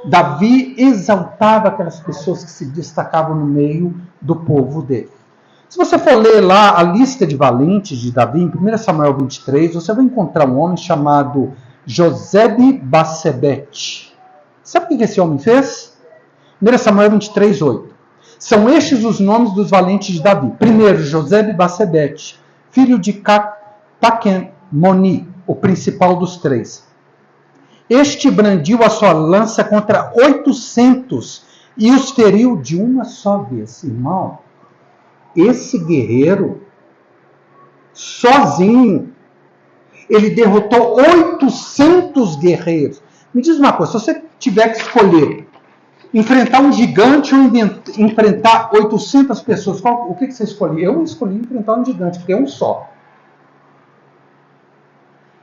Speaker 1: Davi exaltava aquelas pessoas que se destacavam no meio do povo dele. Se você for ler lá a lista de valentes de Davi, em 1 Samuel 23, você vai encontrar um homem chamado Josebe-Basebete. Sabe o que esse homem fez? 1 Samuel 23, 8. São estes os nomes dos valentes de Davi. Primeiro, Josebe-Basebete, filho de Taquemoni, o principal dos três. Este brandiu a sua lança contra 800 e os feriu de uma só vez. Irmão, esse guerreiro, sozinho, ele derrotou 800 guerreiros. Me diz uma coisa: se você tiver que escolher enfrentar um gigante ou enfrentar 800 pessoas, o que você escolhe? Eu escolhi enfrentar um gigante, porque é um só.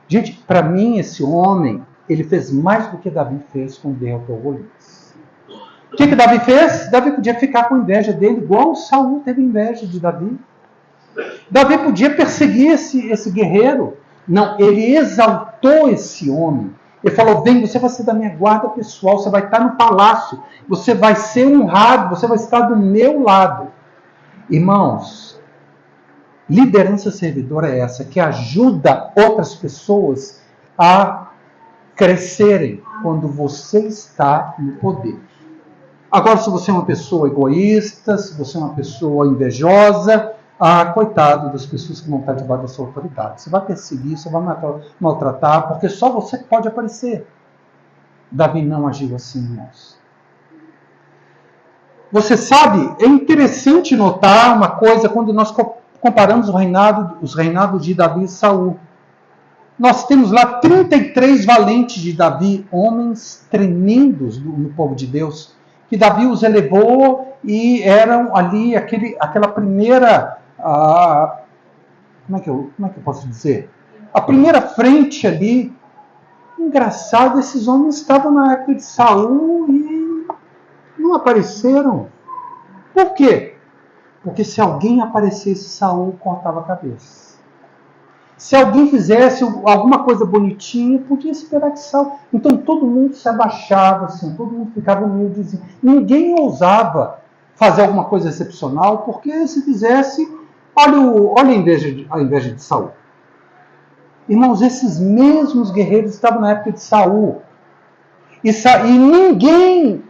Speaker 1: Gente, para mim, esse homem, ele fez mais do que Davi fez quando derrotou Golias. O que Davi fez? Davi podia ficar com inveja dele, igual Saul teve inveja de Davi. Davi podia perseguir esse guerreiro. Não, ele exaltou esse homem. Ele falou: vem, você vai ser da minha guarda pessoal, você vai estar no palácio, você vai ser honrado, você vai estar do meu lado. Irmãos, liderança servidora é essa, que ajuda outras pessoas a crescerem quando você está no poder. Agora, se você é uma pessoa egoísta, se você é uma pessoa invejosa, coitado das pessoas que vão estar debaixo da sua autoridade. Você vai perseguir, você vai maltratar, porque só você pode aparecer. Davi não agiu assim, irmãos. Você sabe, é interessante notar uma coisa quando nós comparamos os reinados de Davi e Saul. Nós temos lá 33 valentes de Davi, homens tremendos no povo de Deus, que Davi os elevou e eram ali aquela primeira... como é que eu posso dizer? A primeira frente ali. Engraçado, esses homens estavam na época de Saul e não apareceram. Por quê? Porque se alguém aparecesse, Saul cortava a cabeça. Se alguém fizesse alguma coisa bonitinha, podia esperar que Saul... Então todo mundo se abaixava, assim, todo mundo ficava humilde. Assim. Ninguém ousava fazer alguma coisa excepcional, porque se fizesse... Olha a inveja de Saul. Irmãos, esses mesmos guerreiros estavam na época de Saul. E ninguém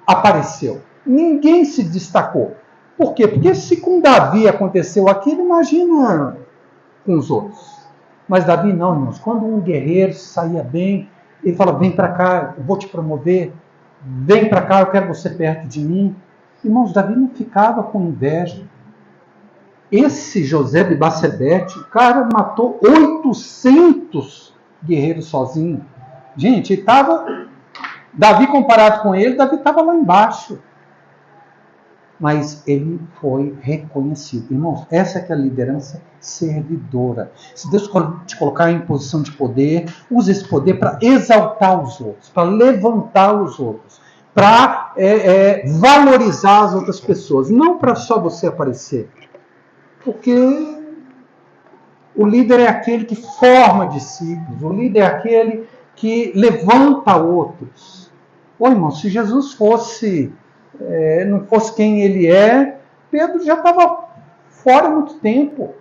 Speaker 1: apareceu. Ninguém se destacou. Por quê? Porque se com Davi aconteceu aquilo, imagina com os outros. Mas Davi não, irmãos. Quando um guerreiro saía bem, ele fala: vem para cá, eu vou te promover. Vem para cá, eu quero você perto de mim. Irmãos, Davi não ficava com inveja. Esse Josebe-Basebete, o cara matou 800 guerreiros sozinho. Gente, ele estava Davi, comparado com ele, Davi estava lá embaixo. Mas ele foi reconhecido. Irmãos, essa que é a liderança servidora. Se Deus te colocar em posição de poder, use esse poder para exaltar os outros, para levantar os outros, para valorizar as outras pessoas, não para só você aparecer. Porque o líder é aquele que forma discípulos, o líder é aquele que levanta outros. Ô, irmão, se Jesus não fosse quem ele é, Pedro já estava fora há muito tempo.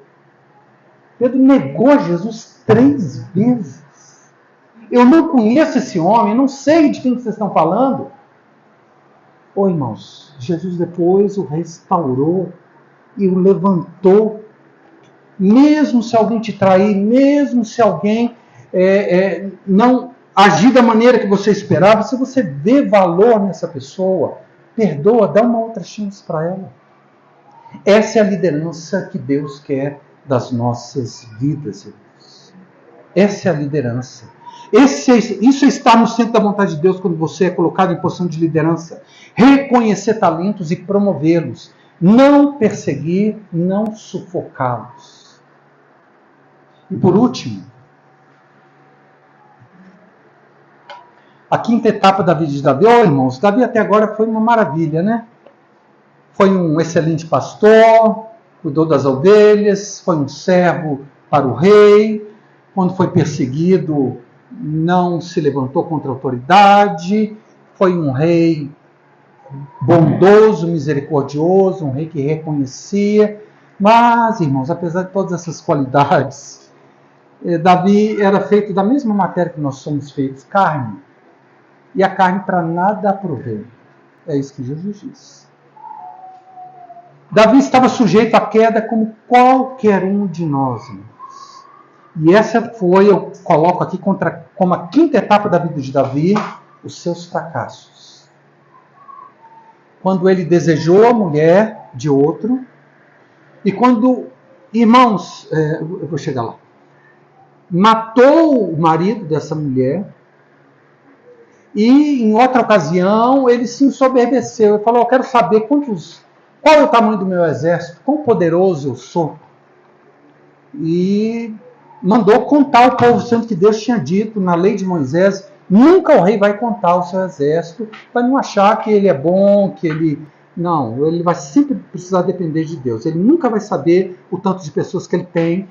Speaker 1: Pedro negou Jesus 3 vezes. Eu não conheço esse homem, não sei de quem vocês estão falando. Ô, irmãos, Jesus depois o restaurou e o levantou. Mesmo se alguém te trair, mesmo se alguém não agir da maneira que você esperava, se você vê valor nessa pessoa, perdoa, dá uma outra chance para ela. Essa é a liderança que Deus quer das nossas vidas, irmãos. Essa é a liderança. Isso está no centro da vontade de Deus quando você é colocado em posição de liderança. Reconhecer talentos e promovê-los. Não perseguir, não sufocá-los. E por último, a quinta etapa da vida de Davi. Irmãos, Davi até agora foi uma maravilha, né? Foi um excelente pastor, cuidou das ovelhas, foi um servo para o rei. Quando foi perseguido, não se levantou contra a autoridade. Foi um rei bondoso, misericordioso, um rei que reconhecia. Mas, irmãos, apesar de todas essas qualidades, Davi era feito da mesma matéria que nós somos feitos, carne. E a carne para nada aproveita. É isso que Jesus diz. Davi estava sujeito à queda como qualquer um de nós, irmãos. E essa foi, eu coloco aqui como a quinta etapa da vida de Davi, os seus fracassos. Quando ele desejou a mulher de outro, e quando, irmãos, eu vou chegar lá, matou o marido dessa mulher, e em outra ocasião ele se ensoberbeceu, ele falou, eu quero saber qual é o tamanho do meu exército, quão poderoso eu sou. E mandou contar ao povo, sendo que Deus tinha dito na lei de Moisés, nunca o rei vai contar o seu exército, para não achar que ele é bom, que ele... Não, ele vai sempre precisar depender de Deus. Ele nunca vai saber o tanto de pessoas que ele tem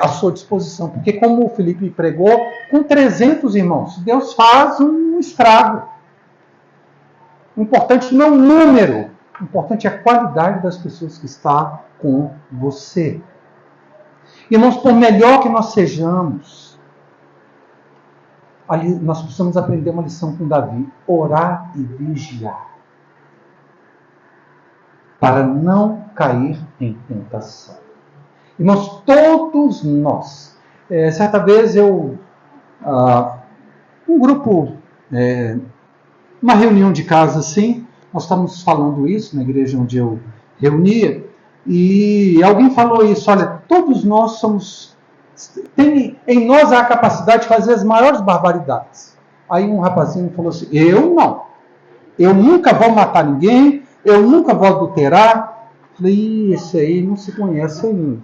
Speaker 1: à sua disposição. Porque como o Felipe pregou, com 300 irmãos, Deus faz um estrago. O importante não é o número, o importante é a qualidade das pessoas que está com você. Irmãos, por melhor que nós sejamos, nós precisamos aprender uma lição com Davi: orar e vigiar, para não cair em tentação. Irmãos, todos nós, certa vez um grupo, uma reunião de casa assim, nós estávamos falando isso na igreja onde eu reunia, e alguém falou isso, olha, todos nós tem em nós a capacidade de fazer as maiores barbaridades. Aí um rapazinho falou assim, eu não, eu nunca vou matar ninguém, eu nunca vou adulterar. Falei, esse aí não se conhece ainda.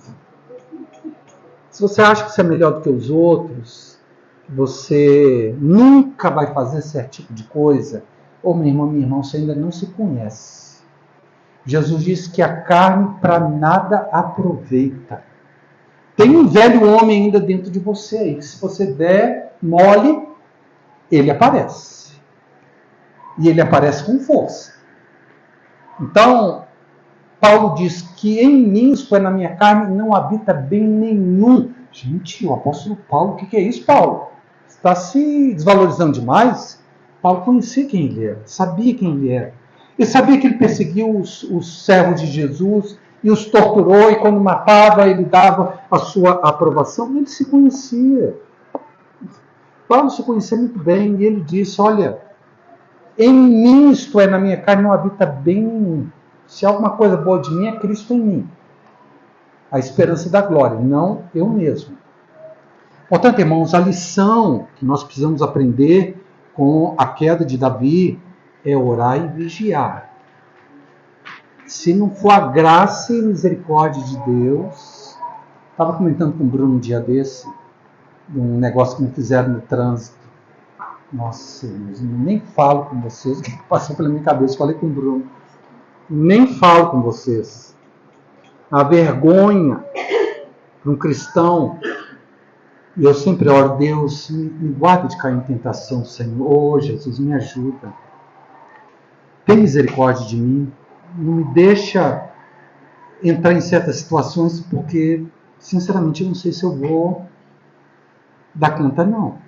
Speaker 1: Se você acha que você é melhor do que os outros, você nunca vai fazer certo tipo de coisa, ou meu irmão, você ainda não se conhece. Jesus disse que a carne para nada aproveita. Tem um velho homem ainda dentro de você aí, que se você der mole, ele aparece. E ele aparece com força. Então, Paulo diz que em mim, isto é, na minha carne, não habita bem nenhum. Gente, o apóstolo Paulo, o que é isso, Paulo? Está se desvalorizando demais? Paulo conhecia quem ele era, sabia quem ele era. Ele sabia que ele perseguiu os servos de Jesus e os torturou, e quando matava, ele dava a sua aprovação. Ele se conhecia. Paulo se conhecia muito bem, e ele disse, olha, em mim, isto é, na minha carne, não habita bem nenhum. Se alguma coisa boa de mim, é Cristo em mim. A esperança da glória, não eu mesmo. Portanto, irmãos, a lição que nós precisamos aprender com a queda de Davi é orar e vigiar. Se não for a graça e misericórdia de Deus... Estava comentando com o Bruno um dia desse, de um negócio que me fizeram no trânsito. Nossa, eu nem falo com vocês, o que passou pela minha cabeça, falei com o Bruno. Nem falo com vocês. A vergonha para um cristão, e eu sempre oro, Deus, me guarda de cair em tentação, Senhor. Jesus, me ajuda. Tem misericórdia de mim. Não me deixa entrar em certas situações, porque, sinceramente, eu não sei se eu vou dar conta, não.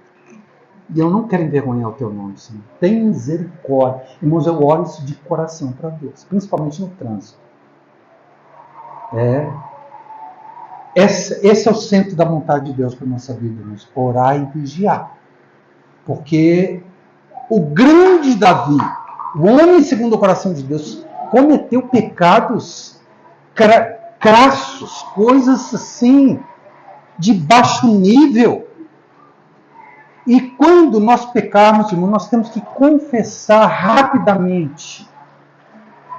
Speaker 1: E eu não quero envergonhar o teu nome, Senhor. Tem misericórdia. Irmãos, eu oro isso de coração para Deus, principalmente no trânsito. Esse é o centro da vontade de Deus para a nossa vida, irmãos. Orar e vigiar. Porque o grande Davi, o homem segundo o coração de Deus, cometeu pecados crassos, coisas assim, de baixo nível. E quando nós pecarmos, irmão, nós temos que confessar rapidamente.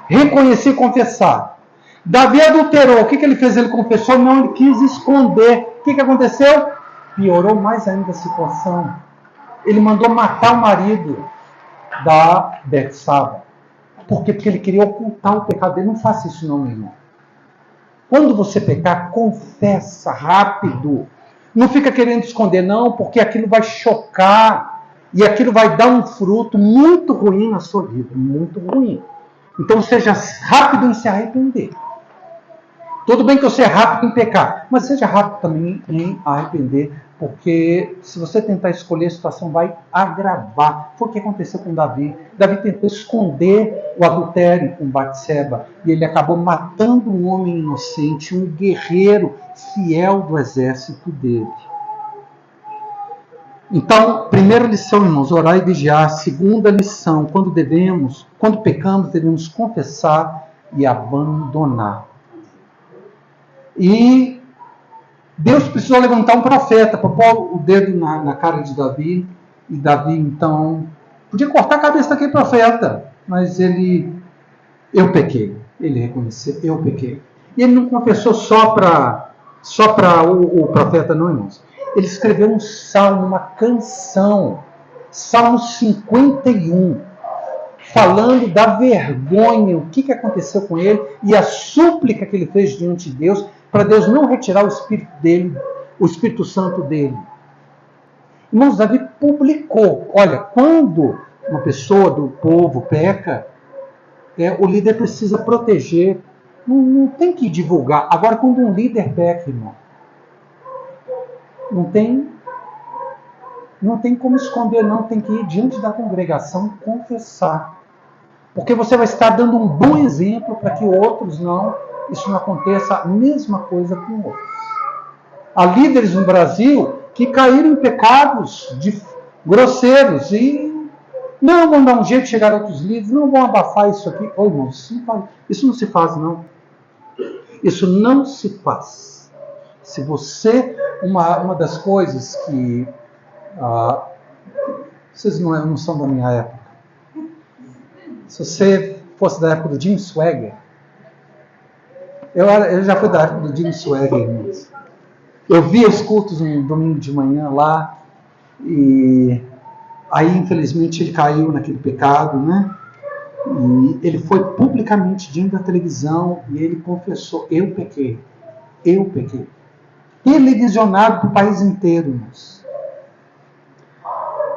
Speaker 1: Reconhecer e confessar. Davi adulterou. O que ele fez? Ele confessou, não, ele quis esconder. O que aconteceu? Piorou mais ainda a situação. Ele mandou matar o marido da Betsaba. Por quê? Porque ele queria ocultar o pecado dele. Não faça isso não, meu irmão. Quando você pecar, confessa rápido. Não fica querendo esconder, não, porque aquilo vai chocar e aquilo vai dar um fruto muito ruim na sua vida, muito ruim. Então seja rápido em se arrepender. Tudo bem que eu seja rápido em pecar, mas seja rápido também em arrepender, porque se você tentar escolher, a situação vai agravar. Foi o que aconteceu com Davi. Davi tentou esconder o adultério com Batseba e ele acabou matando um homem inocente, um guerreiro fiel do exército dele. Então, primeira lição, irmãos, orar e vigiar. Segunda lição, quando pecamos, devemos confessar e abandonar. E Deus precisou levantar um profeta para pôr o dedo na cara de Davi. E Davi, então, podia cortar a cabeça daquele profeta. Mas eu pequei. Ele reconheceu, eu pequei. E ele não confessou só para o profeta, não, irmãos. Ele escreveu um salmo, uma canção. Salmo 51. Falando da vergonha, o que aconteceu com ele e a súplica que ele fez diante de Deus, para Deus não retirar o Espírito dele, o Espírito Santo dele. Irmãos, Davi publicou. Olha, quando uma pessoa do povo peca, o líder precisa proteger. Não tem que divulgar. Agora, quando um líder peca, irmão, não tem como esconder, não. Tem que ir diante da congregação confessar. Porque você vai estar dando um bom exemplo para que outros isso não aconteça. A mesma coisa com outros. Há líderes no Brasil que caíram em pecados grosseiros e não vão dar um jeito de chegar a outros líderes, não vão abafar isso aqui. Oh, irmão, isso não se faz, não. Isso não se faz. Se você... Uma das coisas que... vocês não são da minha época. Se você fosse da época do Jim Swaggart, eu já fui da época do Jim Swaggart, irmãos. Eu via os cultos no domingo de manhã lá, e aí, infelizmente, ele caiu naquele pecado, né? E ele foi publicamente diante da televisão e ele confessou: eu pequei. Televisionado para o país inteiro, irmãos.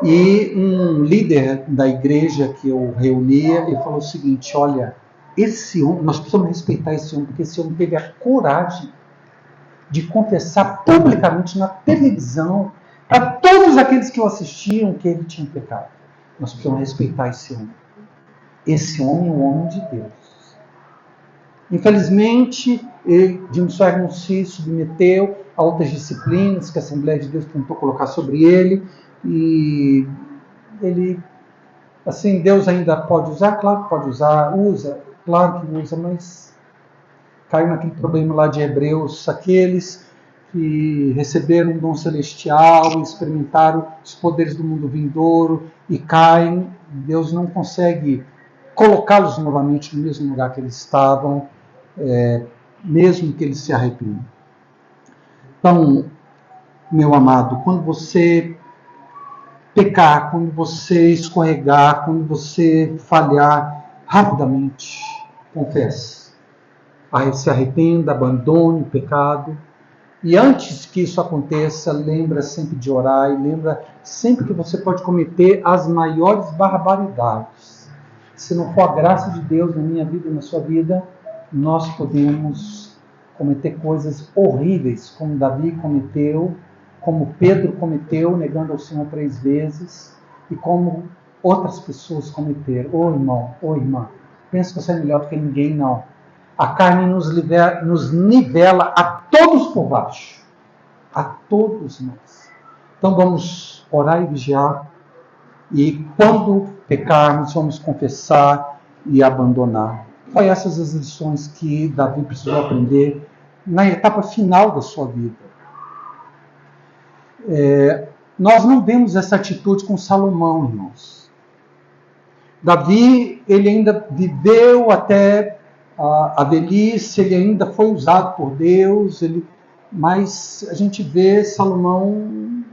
Speaker 1: E um líder da igreja que eu reunia, ele falou o seguinte: olha, esse homem, nós precisamos respeitar esse homem, porque esse homem teve a coragem de confessar publicamente na televisão para todos aqueles que o assistiam que ele tinha pecado. Nós precisamos respeitar esse homem. Esse homem é um homem de Deus. Infelizmente, Jim Swaggart não se submeteu a outras disciplinas que a Assembleia de Deus tentou colocar sobre ele. E ele, assim, Deus ainda pode usar? Claro que pode usar, usa, claro que usa, mas caiu naquele problema lá de Hebreus, aqueles e receberam um dom celestial, experimentaram os poderes do mundo vindouro e caem. Deus não consegue colocá-los novamente no mesmo lugar que eles estavam, mesmo que eles se arrependam. Então, meu amado, quando você pecar, quando você escorregar, quando você falhar, rapidamente confesse. Aí se arrependa, abandone o pecado. E antes que isso aconteça, lembra sempre de orar e lembra sempre que você pode cometer as maiores barbaridades. Se não for a graça de Deus na minha vida e na sua vida, nós podemos cometer coisas horríveis, como Davi cometeu, como Pedro cometeu, negando ao Senhor 3 vezes, e como outras pessoas cometeram. Ô irmão, ô irmã, pensa que você é melhor do que ninguém, não. A carne nos nivela a todos por baixo. A todos nós. Então vamos orar e vigiar. E quando pecarmos, vamos confessar e abandonar. Foi essas as lições que Davi precisou aprender na etapa final da sua vida. Nós não vemos essa atitude com Salomão, irmãos. Davi, ele ainda viveu até a velhice, ele ainda foi usado por Deus, mas a gente vê Salomão,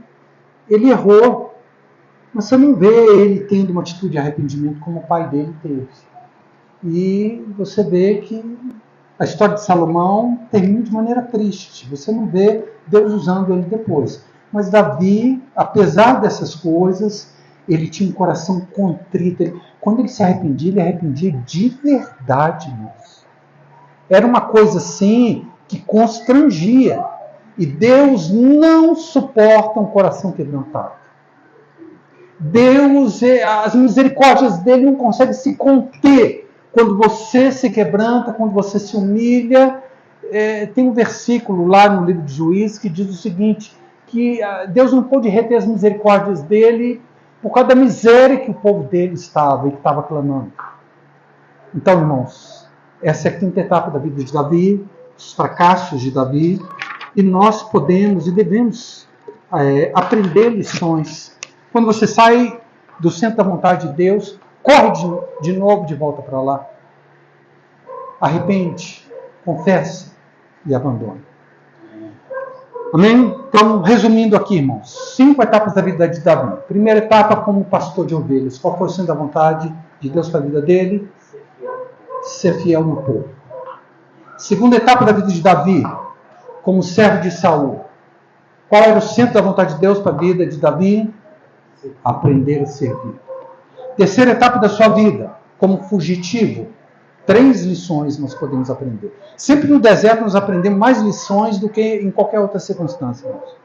Speaker 1: ele errou, mas você não vê ele tendo uma atitude de arrependimento como o pai dele teve. E você vê que a história de Salomão termina de maneira triste, você não vê Deus usando ele depois. Mas Davi, apesar dessas coisas, ele tinha um coração contrito. Quando ele se arrependia de verdade, irmãos. Era uma coisa assim que constrangia. E Deus não suporta um coração quebrantado. Deus, as misericórdias dele não conseguem se conter quando você se quebranta, quando você se humilha. Tem um versículo lá no livro de Juízes que diz o seguinte, que Deus não pôde reter as misericórdias dele por causa da miséria que o povo dele estava e que estava clamando. Então, irmãos, essa é a quinta etapa da vida de Davi, os fracassos de Davi, e nós podemos e devemos aprender lições. Quando você sai do centro da vontade de Deus, corre de novo de volta para lá. Arrepende, confessa e abandona. Amém? Então, resumindo aqui, irmãos, 5 etapas da vida de Davi. Primeira etapa, como pastor de ovelhas. Qual foi o centro da vontade de Deus para a vida dele? Ser fiel no povo. Segunda etapa da vida de Davi, como servo de Saul. Qual era o centro da vontade de Deus para a vida de Davi? Aprender a servir. Terceira etapa da sua vida, como fugitivo. 3 lições nós podemos aprender. Sempre no deserto nós aprendemos mais lições do que em qualquer outra circunstância. Irmãos.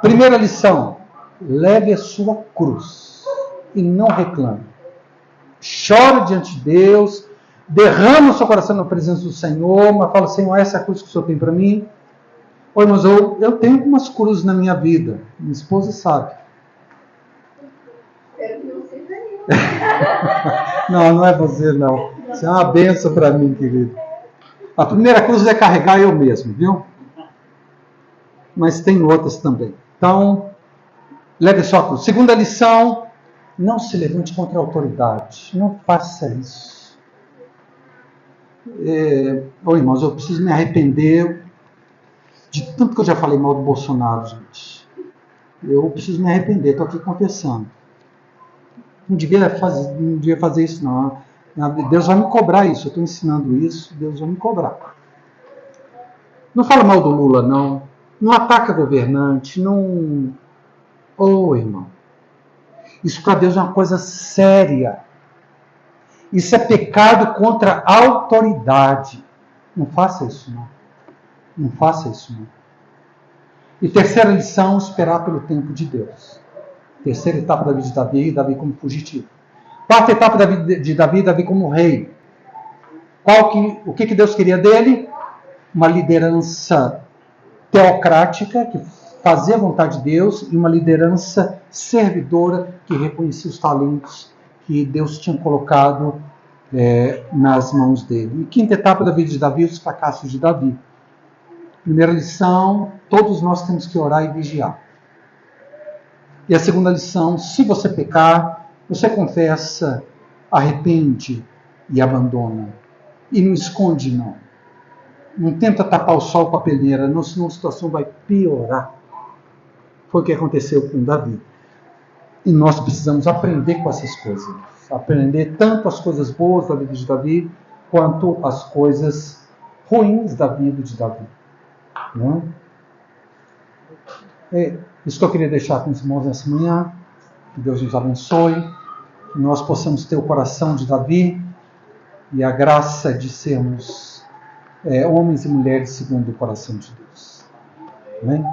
Speaker 1: Primeira lição, leve a sua cruz e não reclame. Chore diante de Deus, derrama o seu coração na presença do Senhor, mas fala, Senhor, essa é a cruz que o Senhor tem para mim? Oi, mas eu tenho algumas cruzes na minha vida. Minha esposa sabe. Não é você, não. Isso é uma benção para mim, querido. A primeira cruz é carregar eu mesmo, viu? Mas tem outras também. Então, leve só a cruz. Segunda lição, não se levante contra a autoridade. Não faça isso. Irmãos, eu preciso me arrepender de tanto que eu já falei mal do Bolsonaro, gente. Eu preciso me arrepender, estou aqui confessando. Não devia fazer isso, não. Deus vai me cobrar isso. Eu estou ensinando isso, Deus vai me cobrar. Não fala mal do Lula, não. Não ataca governante, não... irmão. Isso para Deus é uma coisa séria. Isso é pecado contra a autoridade. Não faça isso, não. Não faça isso, não. E terceira lição, esperar pelo tempo de Deus. Terceira etapa da vida de Davi, Davi como fugitivo. Quarta etapa da vida de Davi, Davi como rei. O que Deus queria dele? Uma liderança teocrática, que fazia a vontade de Deus, e uma liderança servidora, que reconhecia os talentos que Deus tinha colocado nas mãos dele. E quinta etapa da vida de Davi, os fracassos de Davi. Primeira lição, todos nós temos que orar e vigiar. E a segunda lição, se você pecar, você confessa, arrepende e abandona. E não esconde, não. Não tenta tapar o sol com a peneira, não, senão a situação vai piorar. Foi o que aconteceu com Davi. E nós precisamos aprender com essas coisas. Aprender tanto as coisas boas da vida de Davi, quanto as coisas ruins da vida de Davi. Né? É isso que eu queria deixar com os irmãos nessa manhã. Que Deus nos abençoe. Que nós possamos ter o coração de Davi e a graça de sermos homens e mulheres segundo o coração de Deus. Amém?